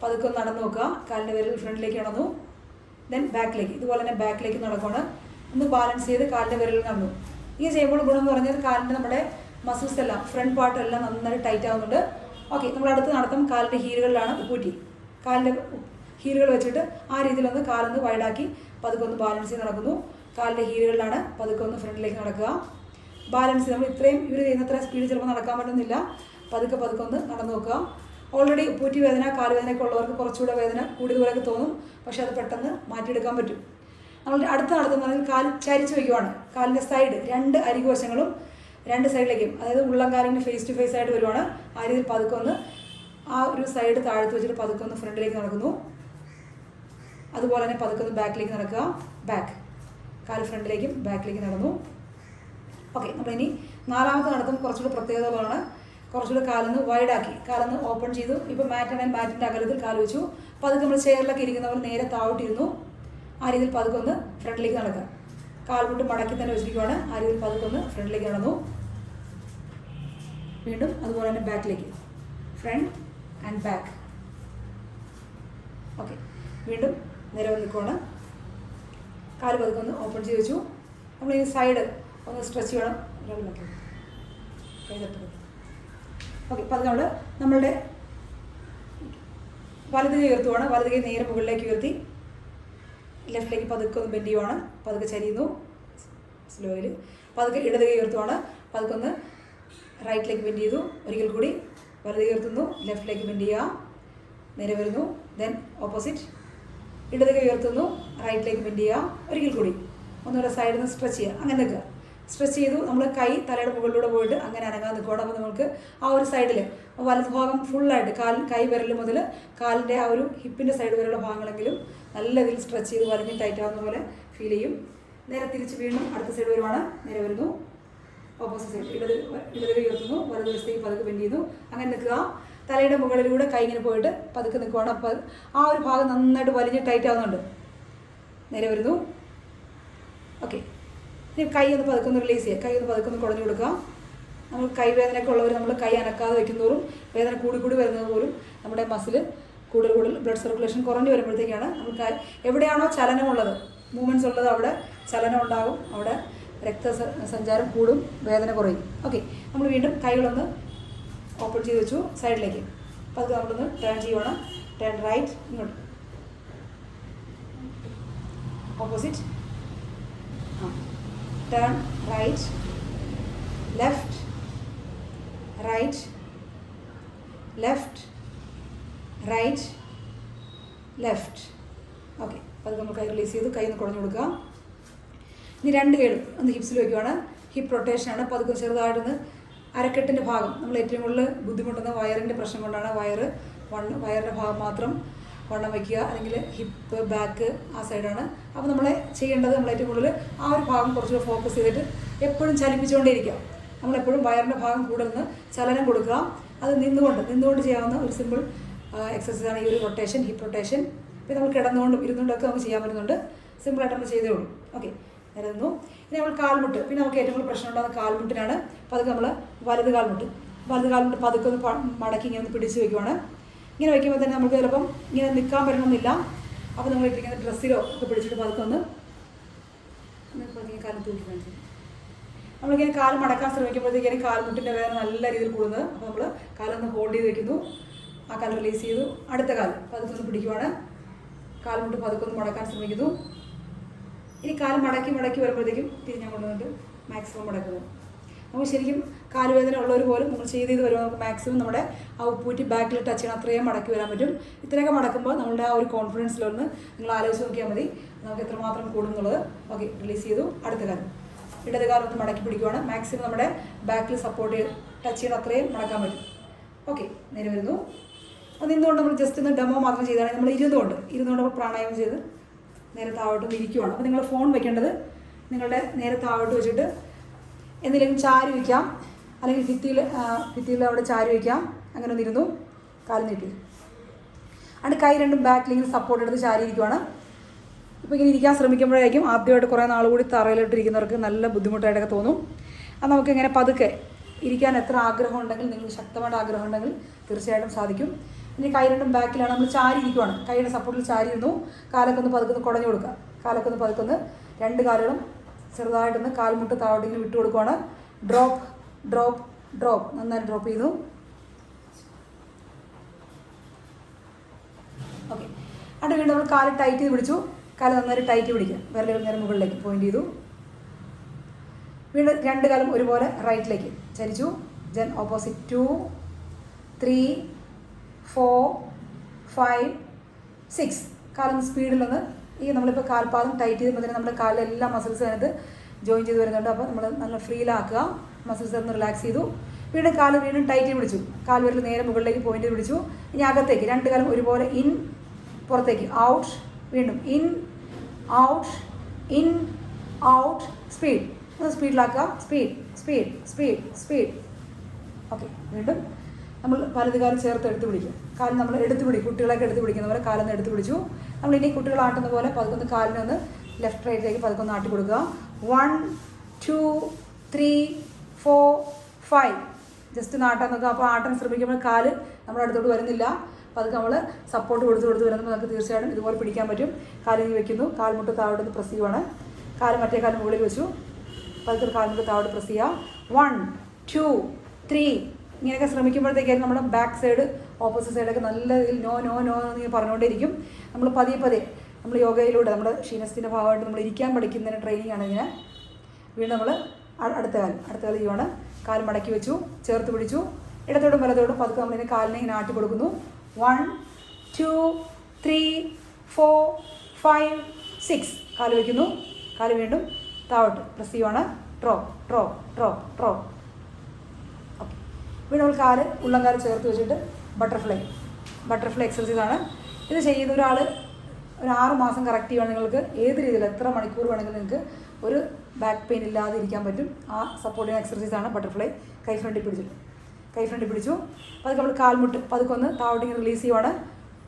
പതുക്കെ ഒന്ന് നടന്നു നോക്കുക. കാലിൻ്റെ വിരൽ ഫ്രണ്ടിലേക്ക് നടന്നു, ദെൻ ബാക്കിലേക്ക്, ഇതുപോലെ തന്നെ ബാക്കിലേക്ക് നടക്കുകയാണ്. ഒന്ന് ബാലൻസ് ചെയ്ത് കാലിൻ്റെ വിരലിൽ നടന്നു. ഈ ചെയ്യുമ്പോൾ ഗുണം എന്ന് പറഞ്ഞാൽ കാലിൻ്റെ നമ്മുടെ മസിൽസ് എല്ലാം ഫ്രണ്ട് പാർട്ട് എല്ലാം നന്നായി ടൈറ്റ് ആവുന്നുണ്ട്. ഓക്കെ, നമ്മൾ അടുത്ത് നടത്തും കാലിൻ്റെ ഹീലുകളിലാണ് ഉപ്പൂറ്റി. കാലിൻ്റെ ഹീലുകൾ വെച്ചിട്ട് ആ രീതിയിലൊന്ന് കാലൊന്ന് വൈഡാക്കി പതുക്കെ ഒന്ന് ബാലൻസ് ചെയ്ത് നടക്കുന്നു. കാലിൻ്റെ ഹീലുകളിലാണ് പതുക്കെ ഒന്ന് ഫ്രണ്ടിലേക്ക് നടക്കുക. ബാലൻസ് നമ്മൾ ഇത്രയും ഇവർ ചെയ്യുന്നത്ര സ്പീഡ് ചിലപ്പോൾ നടക്കാൻ പറ്റുന്നില്ല. പതുക്കെ പതുക്കെ ഒന്ന് നടന്നു നോക്കുക. ഓൾറെഡി ഉപ്പൂറ്റി വേദന, കാലുവേദനയൊക്കെ ഉള്ളവർക്ക് കുറച്ചുകൂടെ വേദന കൂടുതലൊക്കെ തോന്നും. പക്ഷെ അത് പെട്ടെന്ന് മാറ്റിയെടുക്കാൻ പറ്റും. നമ്മൾ അടുത്ത് നടത്തുന്നതിൽ കാൽ ചരിച്ച് വയ്ക്കുവാണ്. കാലിൻ്റെ സൈഡ്, രണ്ട് അരികുവശങ്ങളും രണ്ട് സൈഡിലേക്കും, അതായത് ഉള്ളം കാലിന് ഫേസ് ടു ഫേസ് ആയിട്ട് വരുവാണ്. ആ രീതിയിൽ പതുക്കെ ഒന്ന് ആ ഒരു സൈഡ് താഴ്ത്ത് വെച്ചിട്ട് പതുക്കെ ഒന്ന് ഫ്രണ്ടിലേക്ക് നടക്കുന്നു. അതുപോലെ തന്നെ പതുക്കെ ഒന്ന് ബാക്കിലേക്ക് നടക്കുക. ബാക്ക്, കാല് ഫ്രണ്ടിലേക്കും ബാക്കിലേക്ക് നടന്നു. ഓക്കെ, നമ്മളിനി നാലാമത്തെ നടത്തും കുറച്ചുകൂടി പ്രത്യേകതകളാണ്. കുറച്ചുകൂടി കാലൊന്ന് വൈഡാക്കി, കാലൊന്ന് ഓപ്പൺ ചെയ്തു. ഇപ്പോൾ മാറ്റാണെങ്കിൽ മാറ്റിൻ്റെ അകലത്തിൽ കാല് വെച്ചു. പതുക്കെ നമ്മൾ ചെയറിലൊക്കെ ഇരിക്കുന്നവർ നേരെ താഴോട്ടിരുന്നു. ആ രീതിയിൽ പതുക്കെ ഒന്ന് ഫ്രണ്ടിലേക്ക് നടക്കുക. കാൽമുട്ട് മടക്കി തന്നെ വെച്ചിരിക്കുവാണ്. ആ രീതിയിൽ പതുക്കെ ഒന്ന് ഫ്രണ്ടിലേക്ക് നടന്നു. വീണ്ടും അതുപോലെ തന്നെ ബാക്കിലേക്ക്, ഫ്രണ്ട് ആൻഡ് ബാക്ക്. ഓക്കെ, വീണ്ടും നിലവിൽ നിൽക്കുവാണ്. കാല് പതുക്കെ ഒന്ന് ഓപ്പൺ ചെയ്ത് വെച്ചു. നമ്മൾ ഈ സൈഡ് ഒന്ന് സ്ട്രെച്ച് ചെയ്യണം. ഓക്കെ, പതുക്കെ നമ്മളുടെ വലത് കൈ ഉയർത്തുവാണ്. വലത് കൈ നേരെ മുകളിലേക്ക് ഉയർത്തി ലെഫ്റ്റിലേക്ക് പതുക്കെ ഒന്ന് ബെൻഡ് ചെയ്യുവാണ്. പതുക്കെ ചരിയുന്നു സ്ലോയിൽ. പതുക്കെ ഇടത് കൈ ഉയർത്തുവാണ്. പതുക്കെ ഒന്ന് റൈറ്റിലേക്ക് ബെൻഡ് ചെയ്തു. ഒരിക്കൽ കൂടി വലത് കൈ ഉയർത്തുന്നു, ലെഫ്റ്റിലേക്ക് ബെൻഡ് ചെയ്യുക, നേരെ വരുന്നു. ദെൻ ഓപ്പോസിറ്റ്, ഇടത് കൈ ഉയർത്തുന്നു, റൈറ്റിലേക്ക് ബെൻഡ് ചെയ്യുക, ഒരിക്കൽ കൂടി ഒന്നുകൂടെ സൈഡിൽ നിന്ന് സ്ട്രെച്ച് ചെയ്യുക. അങ്ങനെ നിൽക്കുക. സ്ട്രെച്ച് ചെയ്തു നമ്മൾ കൈ തലയുടെ മുകളിലൂടെ പോയിട്ട് അങ്ങനെ അനങ്ങാൻ നിൽക്കുകയാണ്. അപ്പോൾ നമുക്ക് ആ ഒരു സൈഡിൽ വലത് ഭാഗം ഫുള്ളായിട്ട് കൈ വിരൽ മുതൽ കാലിൻ്റെ ആ ഒരു ഹിപ്പിൻ്റെ സൈഡ് വരെയുള്ള ഭാഗങ്ങളെങ്കിലും നല്ല ഇതിൽ സ്ട്രെച്ച് ചെയ്ത് വലിഞ്ഞ് ടൈറ്റ് ആവുന്ന പോലെ ഫീൽ ചെയ്യും. നേരെ തിരിച്ച് വീണ്ടും അടുത്ത സൈഡ് വരുവാണ്. നേരെ വരുന്നു, ഓപ്പോസിറ്റ് സൈഡ്, ഇടത് കൈ ഉയർത്തുന്നു, വലത് വശത്തേക്ക് പതുക്കെ ബെൻഡ് ചെയ്തു. അങ്ങനെ നിൽക്കുക. തലയുടെ മുകളിലൂടെ കൈ ഇങ്ങനെ പോയിട്ട് പതുക്കെ നിൽക്കുകയാണ്. അപ്പോൾ ആ ഒരു ഭാഗം നന്നായിട്ട് വലിഞ്ഞ് ടൈറ്റ് ആവുന്നുണ്ട്. നേരെ വരുന്നു. ഓക്കെ, ഇനി കൈ ഒന്ന് പതുക്കെ ഒന്ന് റിലീസ് ചെയ്യുക. കൈ ഒന്ന് പതുക്കെ ഒന്ന് കുടഞ്ഞു കൊടുക്കുക. നമ്മൾ കൈവേദനയൊക്കെ ഉള്ളവർ നമ്മൾ കൈ അനക്കാതെ വയ്ക്കുന്നതോറും വേദന കൂടി വരുന്നത് പോലും നമ്മുടെ മസിൽ കൂടുതൽ ബ്ലഡ് സർക്കുലേഷൻ കുറഞ്ഞു വരുമ്പോഴത്തേക്കാണ് നമുക്ക് എവിടെയാണോ ചലനമുള്ളത്, മൂവ്മെൻറ്റ്സ് ഉള്ളത്, അവിടെ ചലനം ഉണ്ടാകും, അവിടെ രക്തസഞ്ചാരം കൂടും, വേദന കുറയും. ഓക്കെ, നമ്മൾ വീണ്ടും കൈകളൊന്ന് ഓപ്പൺ ചെയ്ത് വെച്ചു സൈഡിലേക്ക്. അപ്പോൾ അത് നമ്മളൊന്ന് ടേൺ ചെയ്യുവാണ്. ടേൺ റൈറ്റ്, ഇങ്ങോട്ട് opposite, turn right, left, right, left, right, left. Okay, അപ്പോൾ അത് നമ്മൾ കൈ റിലീസ് ചെയ്തു. കൈ ഒന്ന് കുടഞ്ഞു കൊടുക്കുക. ഇനി രണ്ട് കൈകളും ഒന്ന് ഹിപ്സിൽ വയ്ക്കുവാണ്. ഹിപ്പ് റൊട്ടേഷനാണ്. അപ്പോൾ അത് ചെറുതായിട്ടൊന്ന് അരക്കെട്ടിൻ്റെ ഭാഗം, നമ്മൾ ഏറ്റവും കൂടുതൽ ബുദ്ധിമുട്ടുന്ന വയറിൻ്റെ പ്രശ്നം കൊണ്ടാണ്. വയറിൻ്റെ ഭാഗം മാത്രം വണ്ണം വയ്ക്കുക, അല്ലെങ്കിൽ ഹിപ്പ്, ബാക്ക് ആ സൈഡാണ്. അപ്പോൾ നമ്മൾ ചെയ്യേണ്ടത്, നമ്മൾ ഏറ്റവും കൂടുതൽ ആ ഒരു ഭാഗം കുറച്ചുകൂടെ ഫോക്കസ് ചെയ്തിട്ട് എപ്പോഴും ചലിപ്പിച്ചുകൊണ്ടേയിരിക്കുക. നമ്മളെപ്പോഴും വയറിൻ്റെ ഭാഗം കൂടുതൽ ചലനം കൊടുക്കുക. അത് നിന്നുകൊണ്ട് ചെയ്യാവുന്ന ഒരു സിമ്പിൾ എക്സസൈസാണ് ഈ ഒരു റൊട്ടേഷൻ, ഹിപ്പ് റൊട്ടേഷൻ. ഇപ്പോൾ നമ്മൾ കിടന്നുകൊണ്ടും ഇരുന്നുകൊണ്ടൊക്കെ നമുക്ക് ചെയ്യാൻ പറ്റുന്നുണ്ട്. സിമ്പിളായിട്ട് നമ്മൾ ചെയ്തേ ഉള്ളൂ. ഓക്കെ, നേരെ നിന്നു. ഇനി നമ്മൾ കാൽമുട്ട്, പിന്നെ നമുക്ക് ഏറ്റവും കൂടുതൽ പ്രശ്നം ഉണ്ടാകുന്ന കാൽമുട്ടിനാണ്. അപ്പോൾ അതൊക്കെ നമ്മൾ വലത് കാൽമുട്ട് പതുക്കെ ഒന്ന് മടക്കി ഇങ്ങനെ ഒന്ന് പിടിച്ച് വയ്ക്കുവാണ്. ഇങ്ങനെ വയ്ക്കുമ്പോൾ തന്നെ നമുക്ക് ചിലപ്പം ഇങ്ങനെ നിൽക്കാൻ പറ്റണമെന്നില്ല. അപ്പോൾ നമ്മൾ ഇട്ടിരിക്കുന്ന ഡ്രസ്സിലോ ഒക്കെ പിടിച്ചിട്ട് പതുക്കെ ഒന്ന് കാലം തൂക്കി കാണിച്ചു. നമ്മളിങ്ങനെ കാല് മടക്കാൻ ശ്രമിക്കുമ്പോഴത്തേക്കും കാൽമുട്ടിൻ്റെ വേദന നല്ല രീതിയിൽ കൂടുന്നത്. അപ്പോൾ നമ്മൾ കാലൊന്ന് ഹോൾഡ് ചെയ്ത് വയ്ക്കുന്നു. ആ കാല് റിലീസ് ചെയ്തു. അടുത്ത കാല് പതുക്കെ ഒന്ന് പിടിക്കുവാണ്. കാൽമുട്ട് പതുക്കെ ഒന്ന് മടക്കാൻ ശ്രമിക്കുന്നു. ഇനി കാല് മടക്കി വരുമ്പോഴത്തേക്കും തിരിഞ്ഞാൽ കൊണ്ടുവന്നിട്ട് മാക്സിമം മടക്കുന്നു. നമുക്ക് ശരിക്കും കാലുവേദന ഉള്ളവർ പോലും നമ്മൾ ചെയ്ത് വരുമ്പോൾ നമുക്ക് മാക്സിമം നമ്മുടെ ആ ഉപ്പൂറ്റി ബാക്കിൽ ടച്ച് ചെയ്യണം, അത്രയും മടക്കി വരാൻ പറ്റും. ഇത്രയൊക്കെ മടക്കുമ്പോൾ നമ്മളുടെ ആ ഒരു കോൺഫിഡൻസിലൊന്ന് നിങ്ങൾ ആലോചിച്ച് നോക്കിയാൽ മതി നമുക്ക് എത്രമാത്രം കൂടും എന്നുള്ളത്. ഓക്കെ, റിലീസ് ചെയ്തു. അടുത്ത കാലം ഇടത് കാലം ഒന്ന് മടക്കി പിടിക്കുവാണ്. മാക്സിമം നമ്മുടെ ബാക്കിൽ സപ്പോർട്ട് ടച്ച് ചെയ്യണം, അത്രയും മടക്കാൻ പറ്റും. ഓക്കെ, നേരെ വരുന്നു. അപ്പോൾ നിന്നുകൊണ്ട് നമ്മൾ ജസ്റ്റ് ഒന്ന് ഡെമോ മാത്രം ചെയ്താണ്. നമ്മൾ ഇരുന്നുകൊണ്ട് നമ്മൾ പ്രാണായാമം ചെയ്ത് നേരെ താഴോട്ട് ഇരിക്കുവാണ്. അപ്പോൾ നിങ്ങൾ ഫോൺ വെക്കേണ്ടത് നിങ്ങളുടെ നേരെ താഴോട്ട് വെച്ചിട്ട് എന്തെങ്കിലും ചാരി വയ്ക്കാം, അല്ലെങ്കിൽ ഭിത്തിയിൽ അവിടെ ചാരി വയ്ക്കാം. അങ്ങനെ ഒന്നിരുന്നു, കാല് നീട്ടി. അതിൻ്റെ കൈ രണ്ടും ബാക്കിലിങ്ങനെ സപ്പോർട്ട് എടുത്ത് ചാരി ഇരിക്കുവാണ്. ഇപ്പോൾ ഇങ്ങനെ ഇരിക്കാൻ ശ്രമിക്കുമ്പോഴായിരിക്കും ആദ്യമായിട്ട് കുറേ നാൾ കൂടി തറയിലിട്ടിരിക്കുന്നവർക്ക് നല്ല ബുദ്ധിമുട്ടായിട്ടൊക്കെ തോന്നും. അത് നമുക്കിങ്ങനെ പതുക്കെ ഇരിക്കാൻ എത്ര ആഗ്രഹം ഉണ്ടെങ്കിൽ, നിങ്ങൾ ശക്തമായിട്ട് ആഗ്രഹം ഉണ്ടെങ്കിൽ തീർച്ചയായിട്ടും സാധിക്കും. ഇനി കൈ രണ്ടും ബാക്കിലാണ്, നമ്മൾ ചാരി ഇരിക്കുവാണ്, കൈയുടെ സപ്പോർട്ടിൽ ചാരി ഇരുന്നു. കാലൊക്കെ ഒന്ന് പതുക്കൊന്ന് കുടഞ്ഞു കൊടുക്കുക. കാലൊക്കെ ഒന്ന് പതുക്കൊന്ന് രണ്ട് കാലുകളും ചെറുതായിട്ടൊന്ന് കാൽമുട്ട് താഴോട്ടിങ്ങനെ വിട്ടു കൊടുക്കുവാണ്. ഡ്രോപ്പ് ഡ്രോപ്പ് ഡ്രോപ്പ്, നന്നായിട്ട് ഡ്രോപ്പ് ചെയ്തു. ഓക്കെ, അവിടെ വീണ്ടും നമ്മൾ കാല് ടൈറ്റ് ചെയ്ത് പിടിച്ചു. കാല് നന്നായിട്ട് ടൈറ്റ് പിടിക്കുക. വിരലുകൾ നേരെ മുകളിലേക്ക് പോയിന്റ് ചെയ്തു. വീണ്ടും രണ്ട് കാലം ഒരുപോലെ റൈറ്റിലേക്ക് ചരിച്ചു. Then opposite 2 3 4 5 6. കാലൊന്ന് സ്പീഡിലൊന്ന് ഈ നമ്മളിപ്പോൾ കാൽപാദം ടൈറ്റ് ചെയ്യുമ്പോൾ തന്നെ നമ്മുടെ കാലിലെല്ലാം മസിൽസ് അതിനകത്ത് ജോയിൻ ചെയ്ത് വരുന്നുണ്ട്. അപ്പോൾ നമ്മൾ നല്ല ഫ്രീയിലാക്കുക. മസിൽസ് ഒന്ന് റിലാക്സ് ചെയ്തു. വീണ്ടും കാല് വീണ്ടും ടൈറ്റ് ചെയ്ത് പിടിച്ചു. കാൽ വിരൽ നേരെ മുകളിലേക്ക് പോയിന്റ് ചെയ്ത് പിടിച്ചു. ഇനി അകത്തേക്ക് രണ്ട് കാലം ഒരുപോലെ ഇൻ, പുറത്തേക്ക് ഔട്ട്, വീണ്ടും in out in out. Speed ഒന്ന് സ്പീഡിലാക്കുക. Speed speed speed speed. Okay, വീണ്ടും നമ്മൾ വലത് കാലം ചേർത്ത് എടുത്ത് പിടിക്കുക. കാലം നമ്മൾ എടുത്ത് പിടിക്കും, കുട്ടികളൊക്കെ എടുത്ത് പിടിക്കുന്ന പോലെ കാലൊന്ന് എടുത്ത് പിടിച്ചു. നമ്മളിനി കുട്ടികളാട്ടുന്ന പോലെ പതുക്കൊന്ന് കാലിനെ ഒന്ന് ലെഫ്റ്റ് റൈറ്റിലേക്ക് പതുക്കൊന്ന് ആട്ടി കൊടുക്കുക. 1 2 3 4 5. ജസ്റ്റ് നാട്ടാൻ നോക്കുക. അപ്പോൾ ആട്ടാൻ ശ്രമിക്കുമ്പോൾ കാല് നമ്മുടെ അടുത്തോട്ട് വരുന്നില്ല. പതുക്കെ നമ്മൾ സപ്പോർട്ട് കൊടുത്ത് വരുമ്പോൾ നമുക്ക് തീർച്ചയായിട്ടും ഇതുപോലെ പിടിക്കാൻ പറ്റും. കാലിൽ വെക്കുന്നു, കാൽമുട്ട് താഴോട്ട് പ്രസ് ചെയ്യുവാണ്. കാല് മറ്റേ കാലം മുകളിൽ വെച്ചു. പതുക്കെ കാൽമുട്ട് താഴോട്ട് പ്രസ് ചെയ്യുക. 1 2 3. ഇങ്ങനെയൊക്കെ ശ്രമിക്കുമ്പോഴത്തേക്കായിരിക്കും നമ്മുടെ ബാക്ക് സൈഡ് ഓപ്പോസിറ്റ് സൈഡൊക്കെ നല്ല രീതിയിൽ നോ നോ നോ എന്ന് പറഞ്ഞുകൊണ്ടേയിരിക്കും. നമ്മൾ പതിയെ നമ്മൾ യോഗയിലൂടെ നമ്മുടെ ക്ഷീണത്തിൻ്റെ ഭാഗമായിട്ട് നമ്മൾ ഇരിക്കാൻ പഠിക്കുന്നതിന് ട്രെയിനിങ് ആണ് ഇങ്ങനെ. വീണ്ടും നമ്മൾ അടുത്ത കാലം ചെയ്യുവാണ്. കാൽ മടക്കി വെച്ചു, ചേർത്ത് പിടിച്ചു. ഇടത്തോടും വലത്തോടും പതുക്കെ നമ്മളിങ്ങനെ കാലിനെ ഇങ്ങനെ ആട്ടി കൊടുക്കുന്നു. 1 2 3 4 5 6. കാല് വയ്ക്കുന്നു. കാല് വീണ്ടും താഴോട്ട് പ്രസ് ചെയ്യുവാണ്. Drop drop drop drop. Okay, വീണ്ടും നമ്മൾ കാല് ഉള്ളംകാല് ചേർത്ത് വെച്ചിട്ട് ബട്ടർഫ്ലൈ എക്സർസൈസ് ആണ്. ഇത് ചെയ്യുന്ന ഒരാൾ ഒരു 6 മാസം കറക്റ്റ് ചെയ്യുവാണ്. നിങ്ങൾക്ക് ഏത് രീതിയിൽ എത്ര മണിക്കൂർ വേണമെങ്കിലും നിങ്ങൾക്ക് ഒരു ബാക്ക് പെയിൻ ഇല്ലാതെ ഇരിക്കാൻ പറ്റും. ആ സപ്പോർട്ടിങ് എക്സർസൈസാണ് ബട്ടർഫ്ലൈ. കൈ ഫ്രണ്ടിൽ പിടിച്ചു. പതുക്കെ നമ്മൾ കാൽമുട്ട് പതുക്കൊന്ന് താഴോട്ടിങ്ങനെ റിലീസ് ചെയ്യുവാണ്.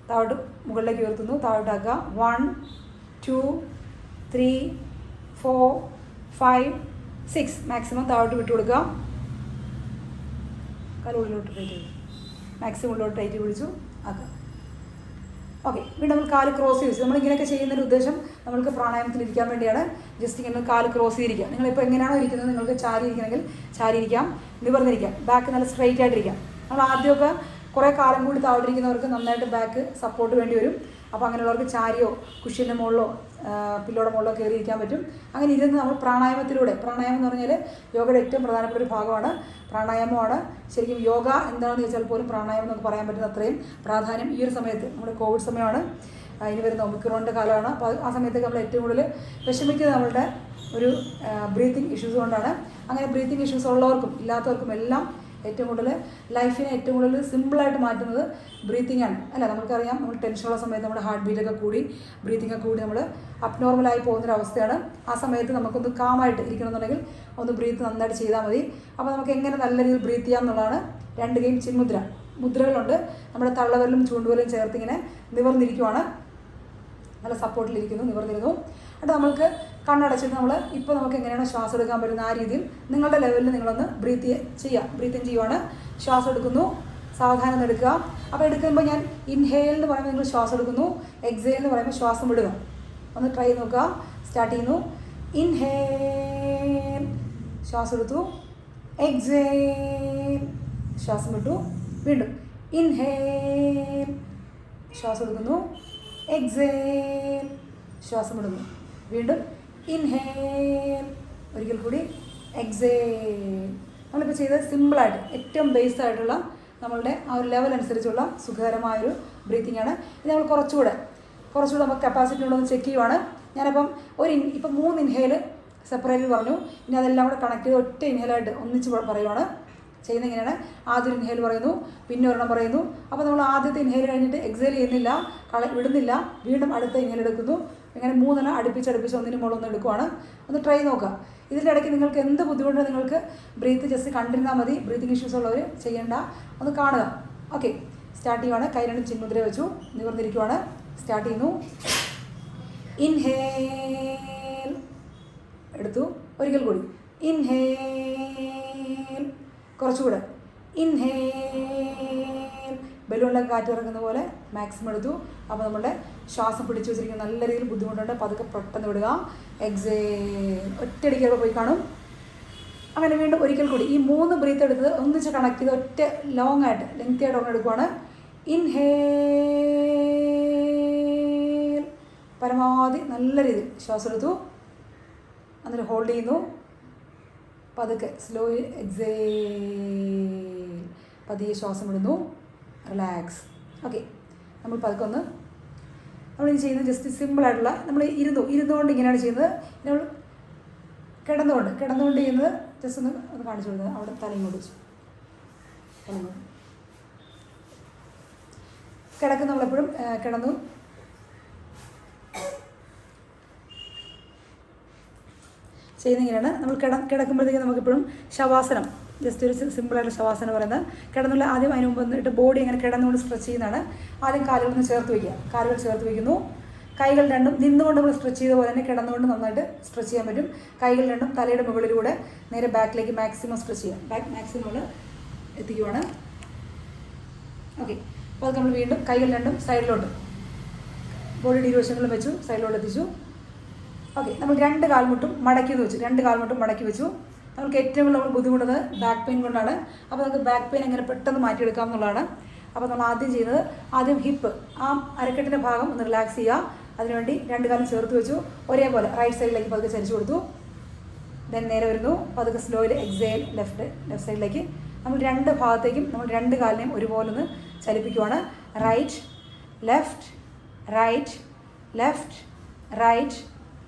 താഴോട്ട് മുകളിലേക്ക് ഉയർത്തുന്നു, താഴോട്ടാക്കുക. 1 2 3 4 5 6. മാക്സിമം താഴോട്ട് വിട്ടു കൊടുക്കുക. കാലുള്ളിലോട്ട് ടൈറ്റ് ചെയ്തു, മാക്സിമം ഉള്ളിലോട്ട് ടൈറ്റ് പിടിച്ചു ആക്കുക. ഓക്കെ, വീണ്ടും നമ്മൾ കാല് ക്രോസ് ചെയ്തു. നമ്മളിങ്ങനെയൊക്കെ ചെയ്യുന്നതിൻ്റെ ഉദ്ദേശം നമ്മൾക്ക് പ്രാണായാമത്തിൽ ഇരിക്കാൻ വേണ്ടിയാണ്. ജസ്റ്റ് ഇങ്ങനെ കാല് ക്രോസ് ചെയ്തിരിക്കുക. നിങ്ങളിപ്പോൾ എങ്ങനെയാണോ ഇരിക്കുന്നത്, നിങ്ങൾക്ക് ചാരി ഇരിക്കണമെങ്കിൽ ചാരി ഇരിക്കാം, നിവർന്നിരിക്കാം. ബാക്ക് നല്ല സ്ട്രെയിറ്റ് ആയിട്ടിരിക്കാം. നമ്മൾ ആദ്യമൊക്കെ കുറേ കാലം കൂടി താഴോട്ടിരിക്കുന്നവർക്ക് നന്നായിട്ട് ബാക്ക് സപ്പോർട്ട് വേണ്ടി വരും. അപ്പോൾ അങ്ങനെയുള്ളവർക്ക് ചാരിയോ കുഷ്യൻ്റെ മുകളിലോ പില്ലോടെ മുകളിലോ കയറിയിരിക്കാൻ പറ്റും. അങ്ങനെ ഇരുന്ന് നമ്മൾ പ്രാണായാമത്തിലൂടെ, പ്രാണായാമം എന്ന് പറഞ്ഞാൽ യോഗയുടെ ഏറ്റവും പ്രധാനപ്പെട്ട ഒരു ഭാഗമാണ്. പ്രാണായാമമാണ് ശരിക്കും യോഗ എന്താണെന്ന് ചോദിച്ചാൽ പോലും പ്രാണായാമം നമുക്ക് പറയാൻ പറ്റുന്ന അത്രയും പ്രാധാന്യം ഈ ഒരു സമയത്ത്. നമ്മുടെ കോവിഡ് സമയമാണ്, ഇനി വരുന്ന ഒമിക്രോണിൻ്റെ കാലമാണ്. അപ്പോൾ ആ സമയത്തൊക്കെ നമ്മൾ ഏറ്റവും കൂടുതൽ വിഷമിക്കുന്നത് നമ്മളുടെ ഒരു ബ്രീത്തിങ് ഇഷ്യൂസ് കൊണ്ടാണ്. അങ്ങനെ ബ്രീത്തിങ് ഇഷ്യൂസ് ഉള്ളവർക്കും ഇല്ലാത്തവർക്കും എല്ലാം ഏറ്റവും കൂടുതൽ ലൈഫിനെ ഏറ്റവും കൂടുതൽ സിമ്പിളായിട്ട് മാറ്റുന്നത് ബ്രീത്തിങ് ആണ്. അല്ല, നമുക്കറിയാം നമ്മൾ ടെൻഷനുള്ള സമയത്ത് നമ്മുടെ ഹാർട്ട് ബീറ്റൊക്കെ കൂടി ബ്രീത്തിങ്ങൊക്കെ കൂടി നമ്മൾ അബ്നോർമലായി പോകുന്നൊരവസ്ഥയാണ്. ആ സമയത്ത് നമുക്കൊന്ന് കാമായിട്ട് ഇരിക്കണമെന്നുണ്ടെങ്കിൽ ഒന്ന് ബ്രീത്ത് നന്നായിട്ട് ചെയ്താൽ മതി. അപ്പോൾ നമുക്ക് എങ്ങനെ നല്ല രീതിയിൽ ബ്രീത്ത് ചെയ്യാം എന്നുള്ളതാണ്. 2 ഗെയിം മുദ്രകളുണ്ട്. നമ്മുടെ തള്ളവരലും ചൂണ്ടുവരലും ചേർത്തിങ്ങനെ നിവർന്നിരിക്കുവാണ്. നല്ല സപ്പോർട്ടിലിരിക്കുന്നു, നിവർന്നിരുന്നു. എന്നിട്ട് നമ്മൾക്ക് കണ്ണടച്ചിട്ട് നമ്മൾ ഇപ്പോൾ നമുക്ക് എങ്ങനെയാണ് ശ്വാസം എടുക്കാൻ പറ്റുന്ന ആ രീതിയിൽ നിങ്ങളുടെ ലെവലിൽ നിങ്ങളൊന്ന് ബ്രീത്ത് ചെയ്യുവാണ്. ശ്വാസം എടുക്കുന്നു, സാവധാനം എടുക്കുക. അപ്പോൾ എടുക്കുമ്പോൾ ഞാൻ ഇൻഹേൽ എന്ന് പറയുമ്പോൾ നിങ്ങൾ ശ്വാസം എടുക്കുന്നു, എക്സേൽ എന്ന് പറയുമ്പോൾ ശ്വാസം വിടുക. ഒന്ന് ട്രൈ ചെയ്ത് നോക്കുക. സ്റ്റാർട്ട് ചെയ്യുന്നു. ഇൻഹേൽ, ശ്വാസം എടുത്തു. എക്സേൽ, ശ്വാസം വിട്ടു. വീണ്ടും ഇൻഹേൽ, ശ്വാസം എടുക്കുന്നു. എക്സേൽ, ശ്വാസം വിടുന്നു. വീണ്ടും ഇൻഹേൽ, ഒരിക്കൽ കൂടി എക്സേൽ. നമ്മളിപ്പോൾ ചെയ്തത് സിമ്പിളായിട്ട് ഏറ്റവും ബേസ് ആയിട്ടുള്ള നമ്മളുടെ ആ ഒരു ലെവൽ അനുസരിച്ചുള്ള സുഖകരമായൊരു ബ്രീത്തിങ് ആണ്. ഇത് നമ്മൾ കുറച്ചുകൂടെ നമുക്ക് കപ്പാസിറ്റി ഉണ്ടോ എന്ന് ചെക്ക് ചെയ്യുവാണ്. ഞാനപ്പം ഇപ്പം 3 ഇൻഹേൽ സെപ്പറേറ്റ് പറഞ്ഞു. ഇനി അതെല്ലാം കൂടെ കണക്ട് ചെയ്ത് ഒറ്റ ഇൻഹേലായിട്ട് ഒന്നിച്ച് പറയുവാണ്. ചെയ്യുന്നത് ഇങ്ങനെയാണ്. ആദ്യം ഇൻഹേൽ പറയുന്നു, പിന്നെ ഒരെണ്ണം പറയുന്നു. അപ്പോൾ നമ്മൾ ആദ്യത്തെ ഇൻഹേൽ കഴിഞ്ഞിട്ട് എക്സേൽ ചെയ്യുന്നില്ല, വിടുന്നില്ല. വീണ്ടും അടുത്ത ഇൻഹേൽ എടുക്കുന്നു. ഇങ്ങനെ 3 അടുപ്പിച്ച് ഒന്നിന് മുകളിൽ എടുക്കുവാണ്. ഒന്ന് ട്രൈ നോക്കുക. ഇതിൻ്റെ ഇടയ്ക്ക് നിങ്ങൾക്ക് എന്ത് ബുദ്ധിമുട്ടോ നിങ്ങൾക്ക് ബ്രീത്ത് ജസ്റ്റ് കണ്ടിരുന്നാൽ മതി. ബ്രീത്തിങ് ഇഷ്യൂസ് ഉള്ളവർ ചെയ്യേണ്ട, ഒന്ന് കാണുക. ഓക്കെ, സ്റ്റാർട്ട് ചെയ്യുവാണ്. കൈ 2 ചിന്മുദ്ര വെച്ചു, നിവർന്നിരിക്കുവാണ്. സ്റ്റാർട്ട് ചെയ്യുന്നു. ഇൻഹേൽ എടുത്തു. ഒരിക്കൽ കൂടി ഇൻഹേൽ. കുറച്ചുകൂടെ ഇൻഹേൽ. ബലൂണിലൊക്കെ കാറ്റ് ഇറങ്ങുന്ന പോലെ മാക്സിമം എടുത്തു. അപ്പോൾ നമ്മുടെ ശ്വാസം പിടിച്ചു വെച്ചിരിക്കുന്ന നല്ല രീതിയിൽ ബുദ്ധിമുട്ടുണ്ട്. പതുക്കെ പെട്ടെന്ന് വിടുക. എക്സേൽ. ഒറ്റയടിക്കൊക്കെ പോയി കാണും. അങ്ങനെ വീണ്ടും ഒരിക്കൽ കൂടി ഈ 3 ബ്രീത്ത് എടുത്ത് ഒന്നിച്ച് കണക്ട് ചെയ്ത് ഒറ്റ ലോങ് ആയിട്ട് ലെങ്തി ആയിട്ട് ഒരെണ്ണം എടുക്കുവാണ്. ഇൻഹേൽ. പരമാവധി നല്ല രീതിയിൽ ശ്വാസം എടുത്തു. എന്നിട്ട് ഹോൾഡ് ചെയ്യുന്നു. പതുക്കെ സ്ലോ എക്സേൽ. പതിയെ ശ്വാസം വിടുന്നു. റിലാക്സ്. ഓക്കെ, നമ്മൾ പതുക്കെ ഒന്ന് നമ്മളിത് ചെയ്യുന്നത് ജസ്റ്റ് സിമ്പിളായിട്ടുള്ള നമ്മൾ ഇരുന്നുകൊണ്ട് ഇങ്ങനെയാണ് ചെയ്യുന്നത്. നമ്മൾ കിടന്നുകൊണ്ട് ചെയ്യുന്നത് ജസ്റ്റ് ഒന്ന് കാണിച്ചു കൊടുക്കുന്നത്. അവിടെ തലയും കൊണ്ട് വെച്ചു കിടക്കുന്ന നമ്മളെപ്പോഴും കിടന്നു ചെയ്യുന്ന ഇങ്ങനെയാണ്. നമ്മൾ കിടക്കുമ്പോഴത്തേക്കും നമുക്കെപ്പോഴും ശവാസനം, ജസ്റ്റ് ഒരു സിമ്പിളായിട്ടുള്ള ശവാസനം പറയുന്നത്. കിടന്നുള്ള ആദ്യം അതിന് മുമ്പ് വന്നിട്ട് ബോഡി ഇങ്ങനെ കിടന്നുകൊണ്ട് സ്ട്രെച്ച് ചെയ്യുന്നതാണ്. ആദ്യം കാലുകളൊന്ന് ചേർത്ത് വയ്ക്കുക. കാലുകൾ ചേർത്ത് വയ്ക്കുന്നു. കൈകൾ രണ്ടും നിന്നുകൊണ്ട് നമ്മൾ സ്ട്രെച്ച് ചെയ്ത പോലെ തന്നെ കിടന്നുകൊണ്ട് നന്നായിട്ട് സ്ട്രെച്ച് ചെയ്യാൻ പറ്റും. കൈകൾ രണ്ടും തലയുടെ മുകളിലൂടെ നേരെ ബാക്കിലേക്ക് മാക്സിമം സ്ട്രെച്ച് ചെയ്യാം. ബാക്ക് മാക്സിമം നമ്മൾ എത്തിക്കുവാണ്. ഓക്കെ, അപ്പോൾ അത് നമ്മൾ വീണ്ടും കൈകൾ രണ്ടും സൈഡിലോട്ട് ബോഡിയുടെ ഇരുവശങ്ങളും വെച്ചു സൈഡിലോട്ട് എത്തിച്ചു. ഓക്കെ, നമ്മൾ 2 കാൽമുട്ടും മടക്കി വെച്ചു. 2 കാൽമുട്ടും മടക്കി വെച്ചു. നമുക്ക് ഏറ്റവും കൂടുതൽ നമ്മൾ ബുദ്ധിമുട്ടുന്നത് ബാക്ക് പെയിൻ കൊണ്ടാണ്. അപ്പോൾ നമുക്ക് ബാക്ക് പെയിൻ എങ്ങനെ പെട്ടെന്ന് മാറ്റിയെടുക്കാം എന്നുള്ളതാണ്. അപ്പോൾ നമ്മൾ ആദ്യം ചെയ്യുന്നത്, ആദ്യം ഹിപ്പ്, ആ അരക്കെട്ടിൻ്റെ ഭാഗം ഒന്ന് റിലാക്സ് ചെയ്യുക. അതിനുവേണ്ടി 2 കാലും ചേർത്ത് വെച്ചു. ഒരേപോലെ റൈറ്റ് സൈഡിലേക്ക് പതുക്കെ ചരിച്ചു കൊടുത്തു. ദെൻ നേരെ വരുന്നു. പതുക്കെ സ്ലോയിൽ എക്സേൽ ലെഫ്റ്റ് സൈഡിലേക്ക്. നമ്മൾ 2 ഭാഗത്തേക്കും നമ്മൾ 2 കാലിനെയും ഒരുപോലെ ഒന്ന് ചലിപ്പിക്കുവാണ്. Right left right left right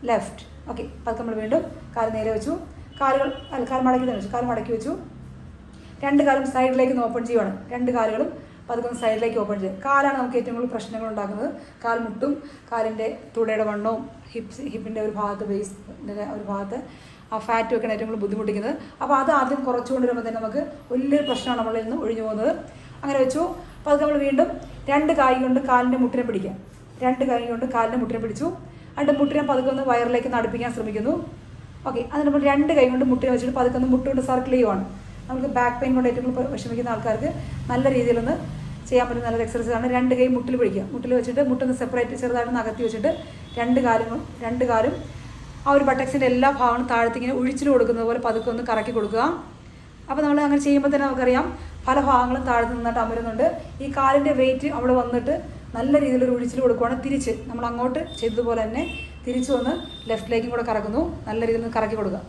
left. Okay, പതുക്കെ നമ്മൾ വീണ്ടും കാല് നേരെ വെച്ചു. കാൽ മടക്കി തന്നെ വെച്ചു. കാൽ മടക്കി വെച്ചു. 2 കാലും സൈഡിലേക്ക് ഒന്ന് ഓപ്പൺ ചെയ്യുവാണ്. 2 കാലുകളും പതുക്കെ സൈഡിലേക്ക് ഓപ്പൺ ചെയ്യും. കാലാണ് നമുക്ക് ഏറ്റവും കൂടുതൽ പ്രശ്നങ്ങൾ ഉണ്ടാക്കുന്നത്. കാൽമുട്ടും കാലിൻ്റെ തുടയുടെ വണ്ണവും ഹിപ്പിൻ്റെ ഒരു ഭാഗത്ത് ബേസിൻ്റെ ഒരു ഭാഗത്ത് ആ ഫാറ്റ് വെക്കാൻ ഏറ്റവും കൂടുതൽ ബുദ്ധിമുട്ടിക്കുന്നത്. അപ്പോൾ അത് ആദ്യം കുറച്ചുകൊണ്ട് വരുമ്പോൾ തന്നെ നമുക്ക് വലിയൊരു പ്രശ്നമാണ് നമ്മളിൽ നിന്ന് ഒഴിഞ്ഞു പോകുന്നത്. അങ്ങനെ വെച്ചു. അപ്പോൾ അത് നമ്മൾ വീണ്ടും 2 കൈ കൊണ്ട് കാലിൻ്റെ മുട്ടിനെ പിടിക്കാം. 2 കൈ കൊണ്ട് കാലിൻ്റെ മുട്ടിനെ പിടിച്ചു. അതിൻ്റെ മുട്ടിനെ പതുക്കെ ഒന്ന് വയറിലേക്ക് അടുപ്പിക്കാൻ ശ്രമിക്കുന്നു. ഓക്കെ, അത് നമ്മൾ 2 കൈ കൊണ്ട് മുട്ടിനെ വെച്ചിട്ട് പതുക്കെ ഒന്ന് മുട്ടുകൊണ്ട് സർക്കിൾ ചെയ്യുവാണ്. നമുക്ക് ബാക്ക് പെയിൻ കൊണ്ട് ഏറ്റവും കൂടുതൽ വിഷമിക്കുന്ന ആൾക്കാർക്ക് നല്ല രീതിയിലൊന്ന് ചെയ്യാൻ പറ്റുന്ന നല്ലൊരു എക്സർസൈസാണ്. 2 കൈ മുട്ടിൽ പിടിക്കുക. മുട്ടിൽ വെച്ചിട്ട് മുട്ടൊന്ന് സെപ്പറേറ്റ് ചെറുതായിട്ടൊന്ന് അകത്തി വെച്ചിട്ട് 2 കാലും ആ ഒരു ബട്ടക്സിൻ്റെ എല്ലാ ഭാഗങ്ങളും താഴത്തേക്കിങ്ങനെ ഒഴിച്ചിൽ കൊടുക്കുന്നത് പോലെ പതുക്കെ ഒന്ന് കറക്കി കൊടുക്കുക. അപ്പോൾ നമ്മൾ അങ്ങനെ ചെയ്യുമ്പോൾ തന്നെ നമുക്കറിയാം പല ഭാഗങ്ങളും താഴത്ത് നിന്നിട്ട് അമരുന്നുണ്ട്. ഈ കാലിൻ്റെ വെയിറ്റ് അവിടെ വന്നിട്ട് നല്ല രീതിയിലൊരു ഒഴിച്ചിൽ കൊടുക്കുകയാണ്. തിരിച്ച് നമ്മൾ അങ്ങോട്ട് ചെയ്തതുപോലെ തന്നെ തിരിച്ചു വന്ന് ലെഫ്റ്റിലേക്കും കൂടെ കറക്കുന്നു. നല്ല രീതിയിൽ ഒന്ന് കറക്കി കൊടുക്കുക.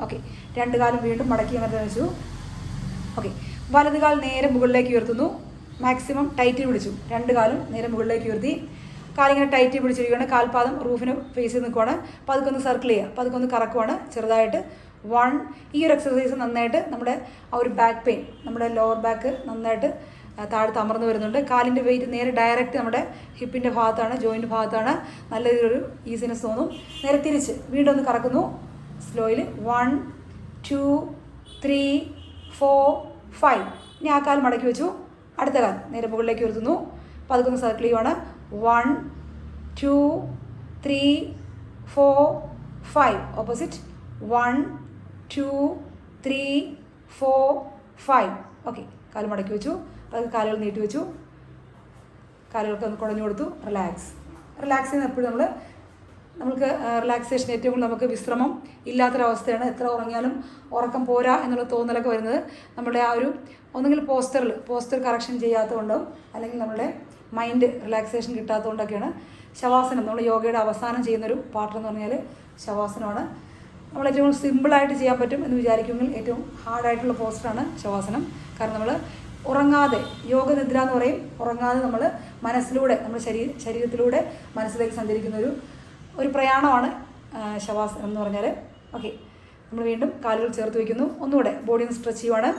ഓക്കെ, 2 കാലും വീണ്ടും മടക്കി അങ്ങനെ വെച്ചു. ഓക്കെ, വലത് കാൽ നേരെ മുകളിലേക്ക് ഉയർത്തുന്നു. മാക്സിമം ടൈറ്റ് പിടിച്ചു. 2 കാലും നേരെ മുകളിലേക്ക് ഉയർത്തി. കാലിങ്ങനെ ടൈറ്റ് പിടിച്ചിരിക്കുകയാണ്. കാൽപാദം റൂഫിന് ഫേസ് ചെയ്ത് നിൽക്കുവാണ്. അപ്പോൾ അതൊക്കെ സർക്കിൾ ചെയ്യുക. അപ്പോൾ അതൊക്കെ കറക്കുവാണ് ചെറുതായിട്ട്. 1. ഈ ഒരു എക്സസൈസ് നന്നായിട്ട് നമ്മുടെ ആ ഒരു ബാക്ക് പെയിൻ, നമ്മുടെ ലോവർ ബാക്ക് നന്നായിട്ട് താഴത്ത് അമർന്ന് വരുന്നുണ്ട്. കാലിൻ്റെ വെയിറ്റ് നേരെ ഡയറക്റ്റ് നമ്മുടെ ഹിപ്പിൻ്റെ ഭാഗത്താണ്, ജോയിൻ്റ് ഭാഗത്താണ്. നല്ല രീതിയിലൊരു ഈസിനെസ് തോന്നും. നേരെ തിരിച്ച് വീണ്ടും ഒന്ന് കറക്കുന്നു സ്ലോയിൽ. 1 2 3 4 5. ഇനി ആ കാൽ മടക്കി വെച്ചു. അടുത്ത കാൽ നേരെ മുകളിലേക്ക് ഉയർത്തുന്നു. അപ്പോൾ അതൊക്കെ ഒന്ന് സർക്കിൾ ചെയ്യുവാണ്. 1 2 3 4 5. ഓപ്പോസിറ്റ്. 1 2 3 4 5. ഓക്കെ, കാൽ മടക്കി വെച്ചു. അത് കാലുകൾ നീട്ടി വെച്ചു. കാലുകൾക്ക് ഒന്ന് കുടഞ്ഞു കൊടുത്തു. റിലാക്സ് ചെയ്യുന്ന എപ്പോഴും നമുക്ക് റിലാക്സേഷൻ ഏറ്റവും കൂടുതൽ നമുക്ക് വിശ്രമം ഇല്ലാത്തൊരവസ്ഥയാണ്. എത്ര ഉറങ്ങിയാലും ഉറക്കം പോരാ എന്നുള്ള തോന്നലൊക്കെ വരുന്നത് നമ്മുടെ ആ ഒരു ഒന്നുകിൽ പോസ്റ്റർ കറക്ഷൻ ചെയ്യാത്തതുകൊണ്ടോ അല്ലെങ്കിൽ നമ്മുടെ മൈൻഡ് റിലാക്സേഷൻ കിട്ടാത്തതുകൊണ്ടൊക്കെയാണ്. ശവാസനം നമ്മൾ യോഗയുടെ അവസാനം ചെയ്യുന്നൊരു പാർട്ടെന്ന് പറഞ്ഞാൽ ശവാസനമാണ്. നമ്മൾ ഏറ്റവും സിമ്പിളായിട്ട് ചെയ്യാൻ പറ്റും എന്ന് വിചാരിക്കുമെങ്കിൽ ഏറ്റവും ഹാർഡായിട്ടുള്ള പോസ്റ്ററാണ് ശവാസനം. കാരണം നമ്മൾ ഉറങ്ങാതെ, യോഗനിദ്ര എന്ന് പറയും, ഉറങ്ങാതെ നമ്മൾ മനസ്സിലൂടെ, നമ്മുടെ ശരീരത്തിലൂടെ മനസ്സിലേക്ക് സഞ്ചരിക്കുന്ന ഒരു പ്രയാണമാണ് ശവാസനം എന്ന് പറഞ്ഞാൽ. ഓക്കെ, നമ്മൾ വീണ്ടും കാലുകൾ ചേർത്ത് വയ്ക്കുന്നു. ഒന്നുകൂടെ ബോഡി ഒന്ന് സ്ട്രെച്ച് ചെയ്യുവാണ്.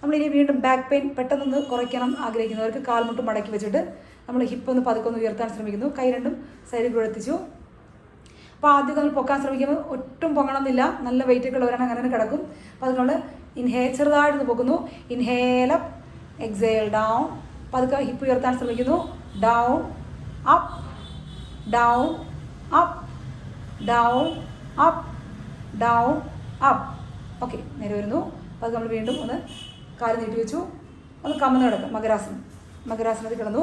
നമ്മളിനി വീണ്ടും ബാക്ക് പെയിൻ പെട്ടെന്നൊന്ന് കുറയ്ക്കണം ആഗ്രഹിക്കുന്നവർക്ക് കാൽമുട്ട് മടക്കി വെച്ചിട്ട് നമ്മൾ ഹിപ്പൊന്ന് പതുക്കൊന്ന് ഉയർത്താൻ ശ്രമിക്കുന്നു. കൈ രണ്ടും സൈഡിൽ കുഴത്തിച്ചു. അപ്പോൾ ആദ്യം നമ്മൾ പൊക്കാൻ ശ്രമിക്കുമ്പോൾ ഒട്ടും പൊങ്ങണമെന്നില്ല. നല്ല വെയിറ്റൊക്കെ ഉള്ളവരാണ് അങ്ങനെ കിടക്കും. അപ്പോൾ അത് നമ്മൾ ചെറുതായിട്ടൊന്ന് പൊക്കുന്നു. Inhale up, exhale down. പതുക്കെ ഹിപ്പ് ഉയർത്താൻ ശ്രമിക്കുന്നു. Down up down up down up down up. Okay, നേരെ വരുന്നു. അപ്പോൾ അത് നമ്മൾ വീണ്ടും ഒന്ന് കാല് നീട്ടി വെച്ചു, ഒന്ന് കമന്ന് കിടക്കും. മകരാസനം. മകരാസനത്തിൽ കിടന്നു.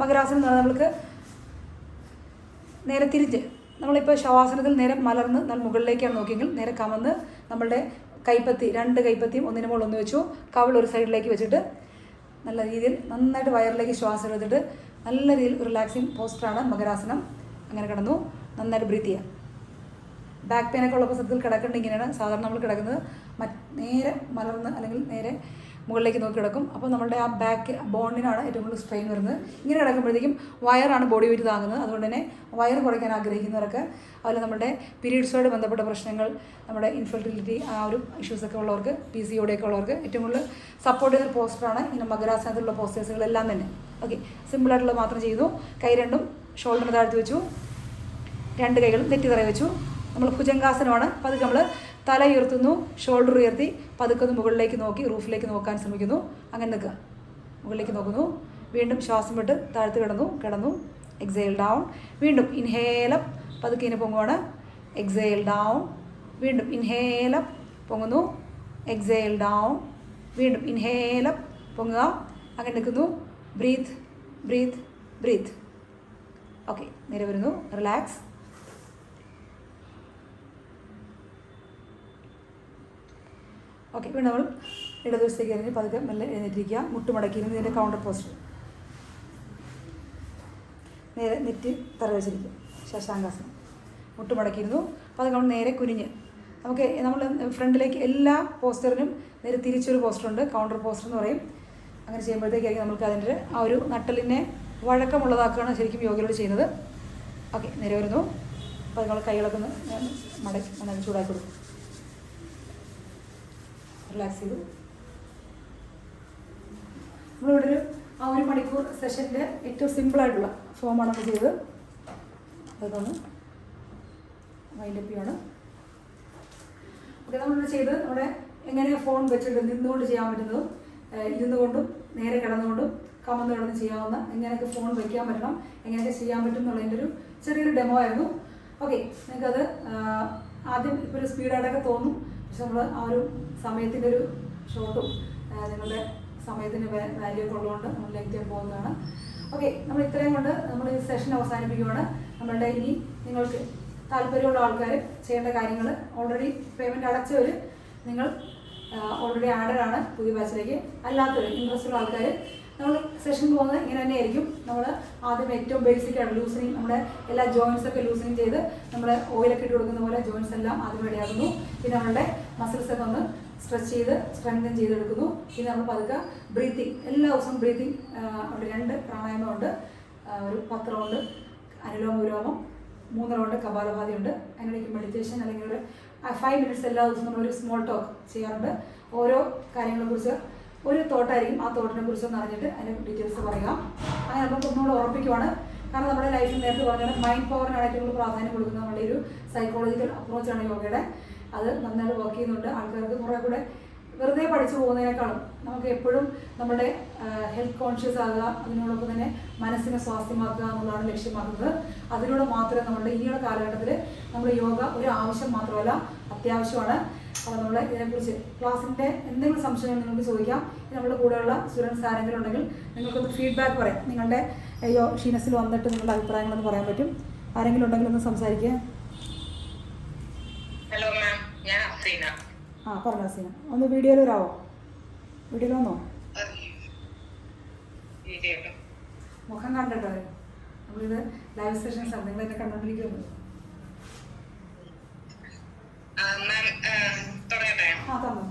മകരാസനം എന്ന് പറഞ്ഞാൽ നമ്മൾക്ക് നേരെ തിരിച്ച്, നമ്മളിപ്പോൾ ശവാസനത്തിൽ നേരെ മലർന്ന് നമ്മൾ മുകളിലേക്കാണ് നോക്കിയെങ്കിൽ നേരെ കമന്ന് നമ്മളുടെ കൈപ്പത്തി, 2 കൈപ്പത്തിയും ഒന്നിന് മുകളിൽ ഒന്ന് വെച്ചു. കവിൾ ഒരു സൈഡിലേക്ക് വെച്ചിട്ട് നല്ല രീതിയിൽ നന്നായിട്ട് വയറിലേക്ക് ശ്വാസം എടുത്തിട്ട് നല്ല രീതിയിൽ റിലാക്സിങ് പോസ്റ്ററാണ് മകരാസനം. അങ്ങനെ കിടന്നു. നന്നായിട്ട് ബ്രീത്ത് ചെയ്യുക. ബാക്ക് പെയിനൊക്കെ ഉള്ള സ്ഥലത്തിൽ കിടക്കേണ്ട ഇങ്ങനെയാണ് സാധാരണ നമ്മൾ കിടക്കുന്നത്. നേരെ മലർന്ന് അല്ലെങ്കിൽ നേരെ മുകളിലേക്ക് നോക്കി കിടക്കും. അപ്പോൾ നമ്മളുടെ ആ ബാക്ക് ബോണിനാണ് ഏറ്റവും കൂടുതൽ സ്ട്രെയിൻ വരുന്നത്. ഇങ്ങനെ കിടക്കുമ്പോഴത്തേക്കും വയറാണ് ബോഡി വെയിറ്റ് താങ്ങുന്നത്. അതുകൊണ്ട് തന്നെ വയർ കുറയ്ക്കാൻ ആഗ്രഹിക്കുന്നവർക്ക്, അതുപോലെ നമ്മുടെ പീരീഡ്സുമായിട്ട് ബന്ധപ്പെട്ട പ്രശ്നങ്ങൾ, നമ്മുടെ ഇൻഫെർട്ടിലിറ്റി ആ ഒരു ഇഷ്യൂസൊക്കെ ഉള്ളവർക്ക്, PCOD ഒക്കെ ഉള്ളവർക്ക് ഏറ്റവും കൂടുതൽ സപ്പോർട്ട് ചെയ്യുന്ന പോസ്റ്ററാണ് ഇങ്ങനെ മകരാസനത്തിലുള്ള പോസ്റ്റേഴ്സുകളെല്ലാം തന്നെ. ഓക്കെ, സിമ്പിളായിട്ടുള്ളത് മാത്രം ചെയ്തു. കൈ രണ്ടും ഷോൾഡറിന് താഴ്ത്തി വെച്ചു, 2 കൈകളും നെറ്റിതറ വെച്ചു. നമ്മൾ ഭുജംഗാസനമാണ്. പതുക്കെ നമ്മൾ തല ഉയർത്തുന്നു, ഷോൾഡർ ഉയർത്തി പതുക്കെ മുകളിലേക്ക് നോക്കി റൂഫിലേക്ക് നോക്കാൻ ശ്രമിക്കുന്നു. അങ്ങനെ നിൽക്കുക. മുകളിലേക്ക് നോക്കുന്നു. വീണ്ടും ശ്വാസം വിട്ട് താഴ്ത്തി കിടന്നു. Exhale down. വീണ്ടും ഇൻഹേലപ്പ്. പതുക്കെ ഇങ്ങനെ പൊങ്ങുവാണ്. Exhale down. വീണ്ടും ഇൻഹേലപ്പ്. പൊങ്ങുന്നു. Exhale down. വീണ്ടും ഇൻഹേലപ്പ്. പൊങ്ങുക. അങ്ങനെ നിൽക്കുന്നു. Breath breath breath. ഓക്കെ, നേരെ വരുന്നു. റിലാക്സ്. ഓക്കെ, വീണ്ടും നമ്മൾ ഇടതുവശത്തേക്ക് എറിഞ്ഞ് പതുക്കെ മെല്ലെ എഴുന്നേറ്റിരിക്കുക. മുട്ടുമടക്കിയിരുന്ന് ഇതിൻ്റെ കൗണ്ടർ പോസ്റ്റർ. നേരെ നെറ്റ് തറ വെച്ചിരിക്കുക. ശശാങ്കാസനം. മുട്ടുമടക്കിയിരുന്നു. അപ്പോൾ അത് നമ്മൾ നേരെ കുനിഞ്ഞ് നമുക്ക് നമ്മൾ ഫ്രണ്ടിലേക്ക് എല്ലാ പോസ്റ്ററിനും നേരെ തിരിച്ചൊരു പോസ്റ്ററുണ്ട്, കൗണ്ടർ പോസ്റ്റർ എന്ന് പറയും. അങ്ങനെ ചെയ്യുമ്പോഴത്തേക്കായിരിക്കും നമുക്ക് അതിൻ്റെ ആ ഒരു നട്ടലിനെ വഴക്കമുള്ളതാക്കുകയാണ് ശരിക്കും യോഗയിലൂടെ ചെയ്യുന്നത്. ഓക്കെ, നേരെ വരുന്നു. അപ്പോൾ നമ്മൾ കൈകളൊക്കെ ഒന്ന് മടക്കി നന്നായി ചൂടാക്കി കൊടുക്കും. റിലാക്സ് ചെയ്തു. നമ്മളിവിടെ ആ 1 മണിക്കൂർ സെഷൻ്റെ ഏറ്റവും സിമ്പിളായിട്ടുള്ള ഫോമാണ് നമ്മൾ ചെയ്തത്. അതൊന്ന് വൈൻഡപ്പ് ചെയ്യാണ്. ഓക്കെ, നമ്മളിവിടെ ചെയ്ത് നമ്മുടെ എങ്ങനെ ഫോൺ വെച്ചിട്ട് നിന്നുകൊണ്ട് ചെയ്യാൻ പറ്റുന്നതും ഇരുന്നു കൊണ്ടും നേരെ കിടന്നുകൊണ്ടും കമന്ന് കിടന്ന് ചെയ്യാവുന്ന എങ്ങനെയൊക്കെ ഫോൺ വയ്ക്കാൻ പറ്റണം, എങ്ങനെയൊക്കെ ചെയ്യാൻ പറ്റും എന്നുള്ളതിൻ്റെ ഒരു ചെറിയൊരു ഡെമോ ആയിരുന്നു. ഓക്കെ, നിങ്ങൾക്കത് ആദ്യം ഇപ്പോൾ ഒരു സ്പീഡായിട്ടൊക്കെ തോന്നും. പക്ഷെ നമ്മൾ ആ ഒരു സമയത്തിൻ്റെ ഒരു ഷോട്ടും നിങ്ങളുടെ സമയത്തിൻ്റെ വാല്യൂ ഒക്കെ ഉള്ളതുകൊണ്ട് നമ്മൾ ലെങ്ത് പോകുന്നതാണ്. ഓക്കെ, നമ്മൾ ഇത്രയും കൊണ്ട് നമ്മൾ ഈ സെഷൻ അവസാനിപ്പിക്കുകയാണ്. നമ്മളുടെ ഇനി നിങ്ങൾക്ക് താല്പര്യമുള്ള ആൾക്കാർ ചെയ്യേണ്ട കാര്യങ്ങൾ, ഓൾറെഡി പേയ്മെൻറ്റ് അടച്ചവർ നിങ്ങൾ ഓൾറെഡി ആഡറാണ് പുതിയ ബാച്ചിലേക്ക്. അല്ലാത്തവർ ഇൻട്രസ്റ്റ് ഉള്ള ആൾക്കാർ നമ്മൾ സെഷൻ പോകുന്നത് ഇങ്ങനെ തന്നെയായിരിക്കും. നമ്മൾ ആദ്യം ഏറ്റവും ബേസിക്കായിട്ട് ലൂസനിങ്, നമ്മുടെ എല്ലാ ജോയിൻസൊക്കെ ലൂസനിങ് ചെയ്ത് നമ്മുടെ ഓയിലൊക്കെ ഇട്ട് കൊടുക്കുന്ന പോലെ ജോയിൻസ് എല്ലാം ആദ്യം റെഡിയാക്കുന്നു. പിന്നെ നമ്മളുടെ മസിൽസൊക്കെ ഒന്ന് സ്ട്രെച്ച് ചെയ്ത് സ്ട്രെങ്തൻ ചെയ്തെടുക്കുന്നു. പിന്നെ നമ്മൾ പതുക്കെ ബ്രീത്തിങ്, എല്ലാ ദിവസവും ബ്രീത്തിങ് ഉണ്ട്. 2 പ്രാണായാമമുണ്ട്. ഒരു 10 റൗണ്ട് അനുലോമ വിലോമം, 3 റൗണ്ട് കപാലഭാതിയുണ്ട്. അതിനിടയ്ക്ക് മെഡിറ്റേഷൻ അല്ലെങ്കിൽ ഒരു 5 മിനിറ്റ്സ് എല്ലാ ദിവസവും നമ്മളൊരു സ്മോൾ ടോക്ക് ചെയ്യാറുണ്ട്. ഓരോ കാര്യങ്ങളെക്കുറിച്ച് ഒരു തോട്ടായിരിക്കും, ആ തോട്ടിനെ കുറിച്ചൊന്ന് അറിഞ്ഞിട്ട് അതിൻ്റെ ഡീറ്റെയിൽസ് പറയുക. അങ്ങനെ നമുക്ക് ഒന്നുകൂടെ ഉറപ്പിക്കുവാണ്. കാരണം നമ്മുടെ ലൈഫിൽ നേരത്തെ പറഞ്ഞാൽ മൈൻഡ് പവറിനാണ് ഏറ്റവും കൂടുതൽ പ്രാധാന്യം കൊടുക്കുന്നത്. നമ്മുടെ ഒരു സൈക്കോളജിക്കൽ അപ്രോച്ചാണ് യോഗയുടെ. അത് നന്നായിട്ട് വർക്ക് ചെയ്യുന്നുണ്ട്. ആൾക്കാർക്ക് കുറേ കൂടെ വെറുതെ പഠിച്ചു പോകുന്നതിനേക്കാളും നമുക്ക് എപ്പോഴും നമ്മുടെ ഹെൽത്ത് കോൺഷ്യസ് ആകുക, അതിനോടൊപ്പം തന്നെ മനസ്സിനെ സ്വാസ്ഥ്യമാക്കുക എന്നുള്ളതാണ് ലക്ഷ്യമാക്കുന്നത്. അതിലൂടെ മാത്രമേ നമ്മുടെ ഇനിയുള്ള കാലഘട്ടത്തിൽ നമ്മൾ യോഗ ഒരു ആവശ്യം മാത്രമല്ല, അത്യാവശ്യമാണ്. അപ്പോൾ നമ്മൾ ഇതിനെക്കുറിച്ച് ക്ലാസ്സിൻ്റെ എന്തെങ്കിലും സംശയങ്ങൾ നിങ്ങൾക്ക് ചോദിക്കാം. നമ്മുടെ കൂടെയുള്ള സ്റ്റുഡൻസ് ആരെങ്കിലും ഉണ്ടെങ്കിൽ നിങ്ങൾക്കൊന്ന് ഫീഡ്ബാക്ക് പറയാം. നിങ്ങളുടെ ഷീനസിൽ വന്നിട്ട് നിങ്ങളുടെ അഭിപ്രായങ്ങളൊന്ന് പറയാൻ പറ്റും. ആരെങ്കിലും ഉണ്ടെങ്കിൽ ഒന്ന് സംസാരിക്കുക. ഹലോ മാം, ഞാൻ അഫ്രീന. പറഞ്ഞോ അസീന. ഒന്ന് വീഡിയോയിൽ വരാമോ? വീഡിയോയിൽ വന്നോ? മുഖം കണ്ടിട്ടോ? നമ്മളിത് ലൈവ് സെഷൻസ് ആണ്, നിങ്ങൾ എന്നെ കണ്ടോണ്ടിരിക്കുന്നത്. തുടങ്ങട്ടെ? തന്നു.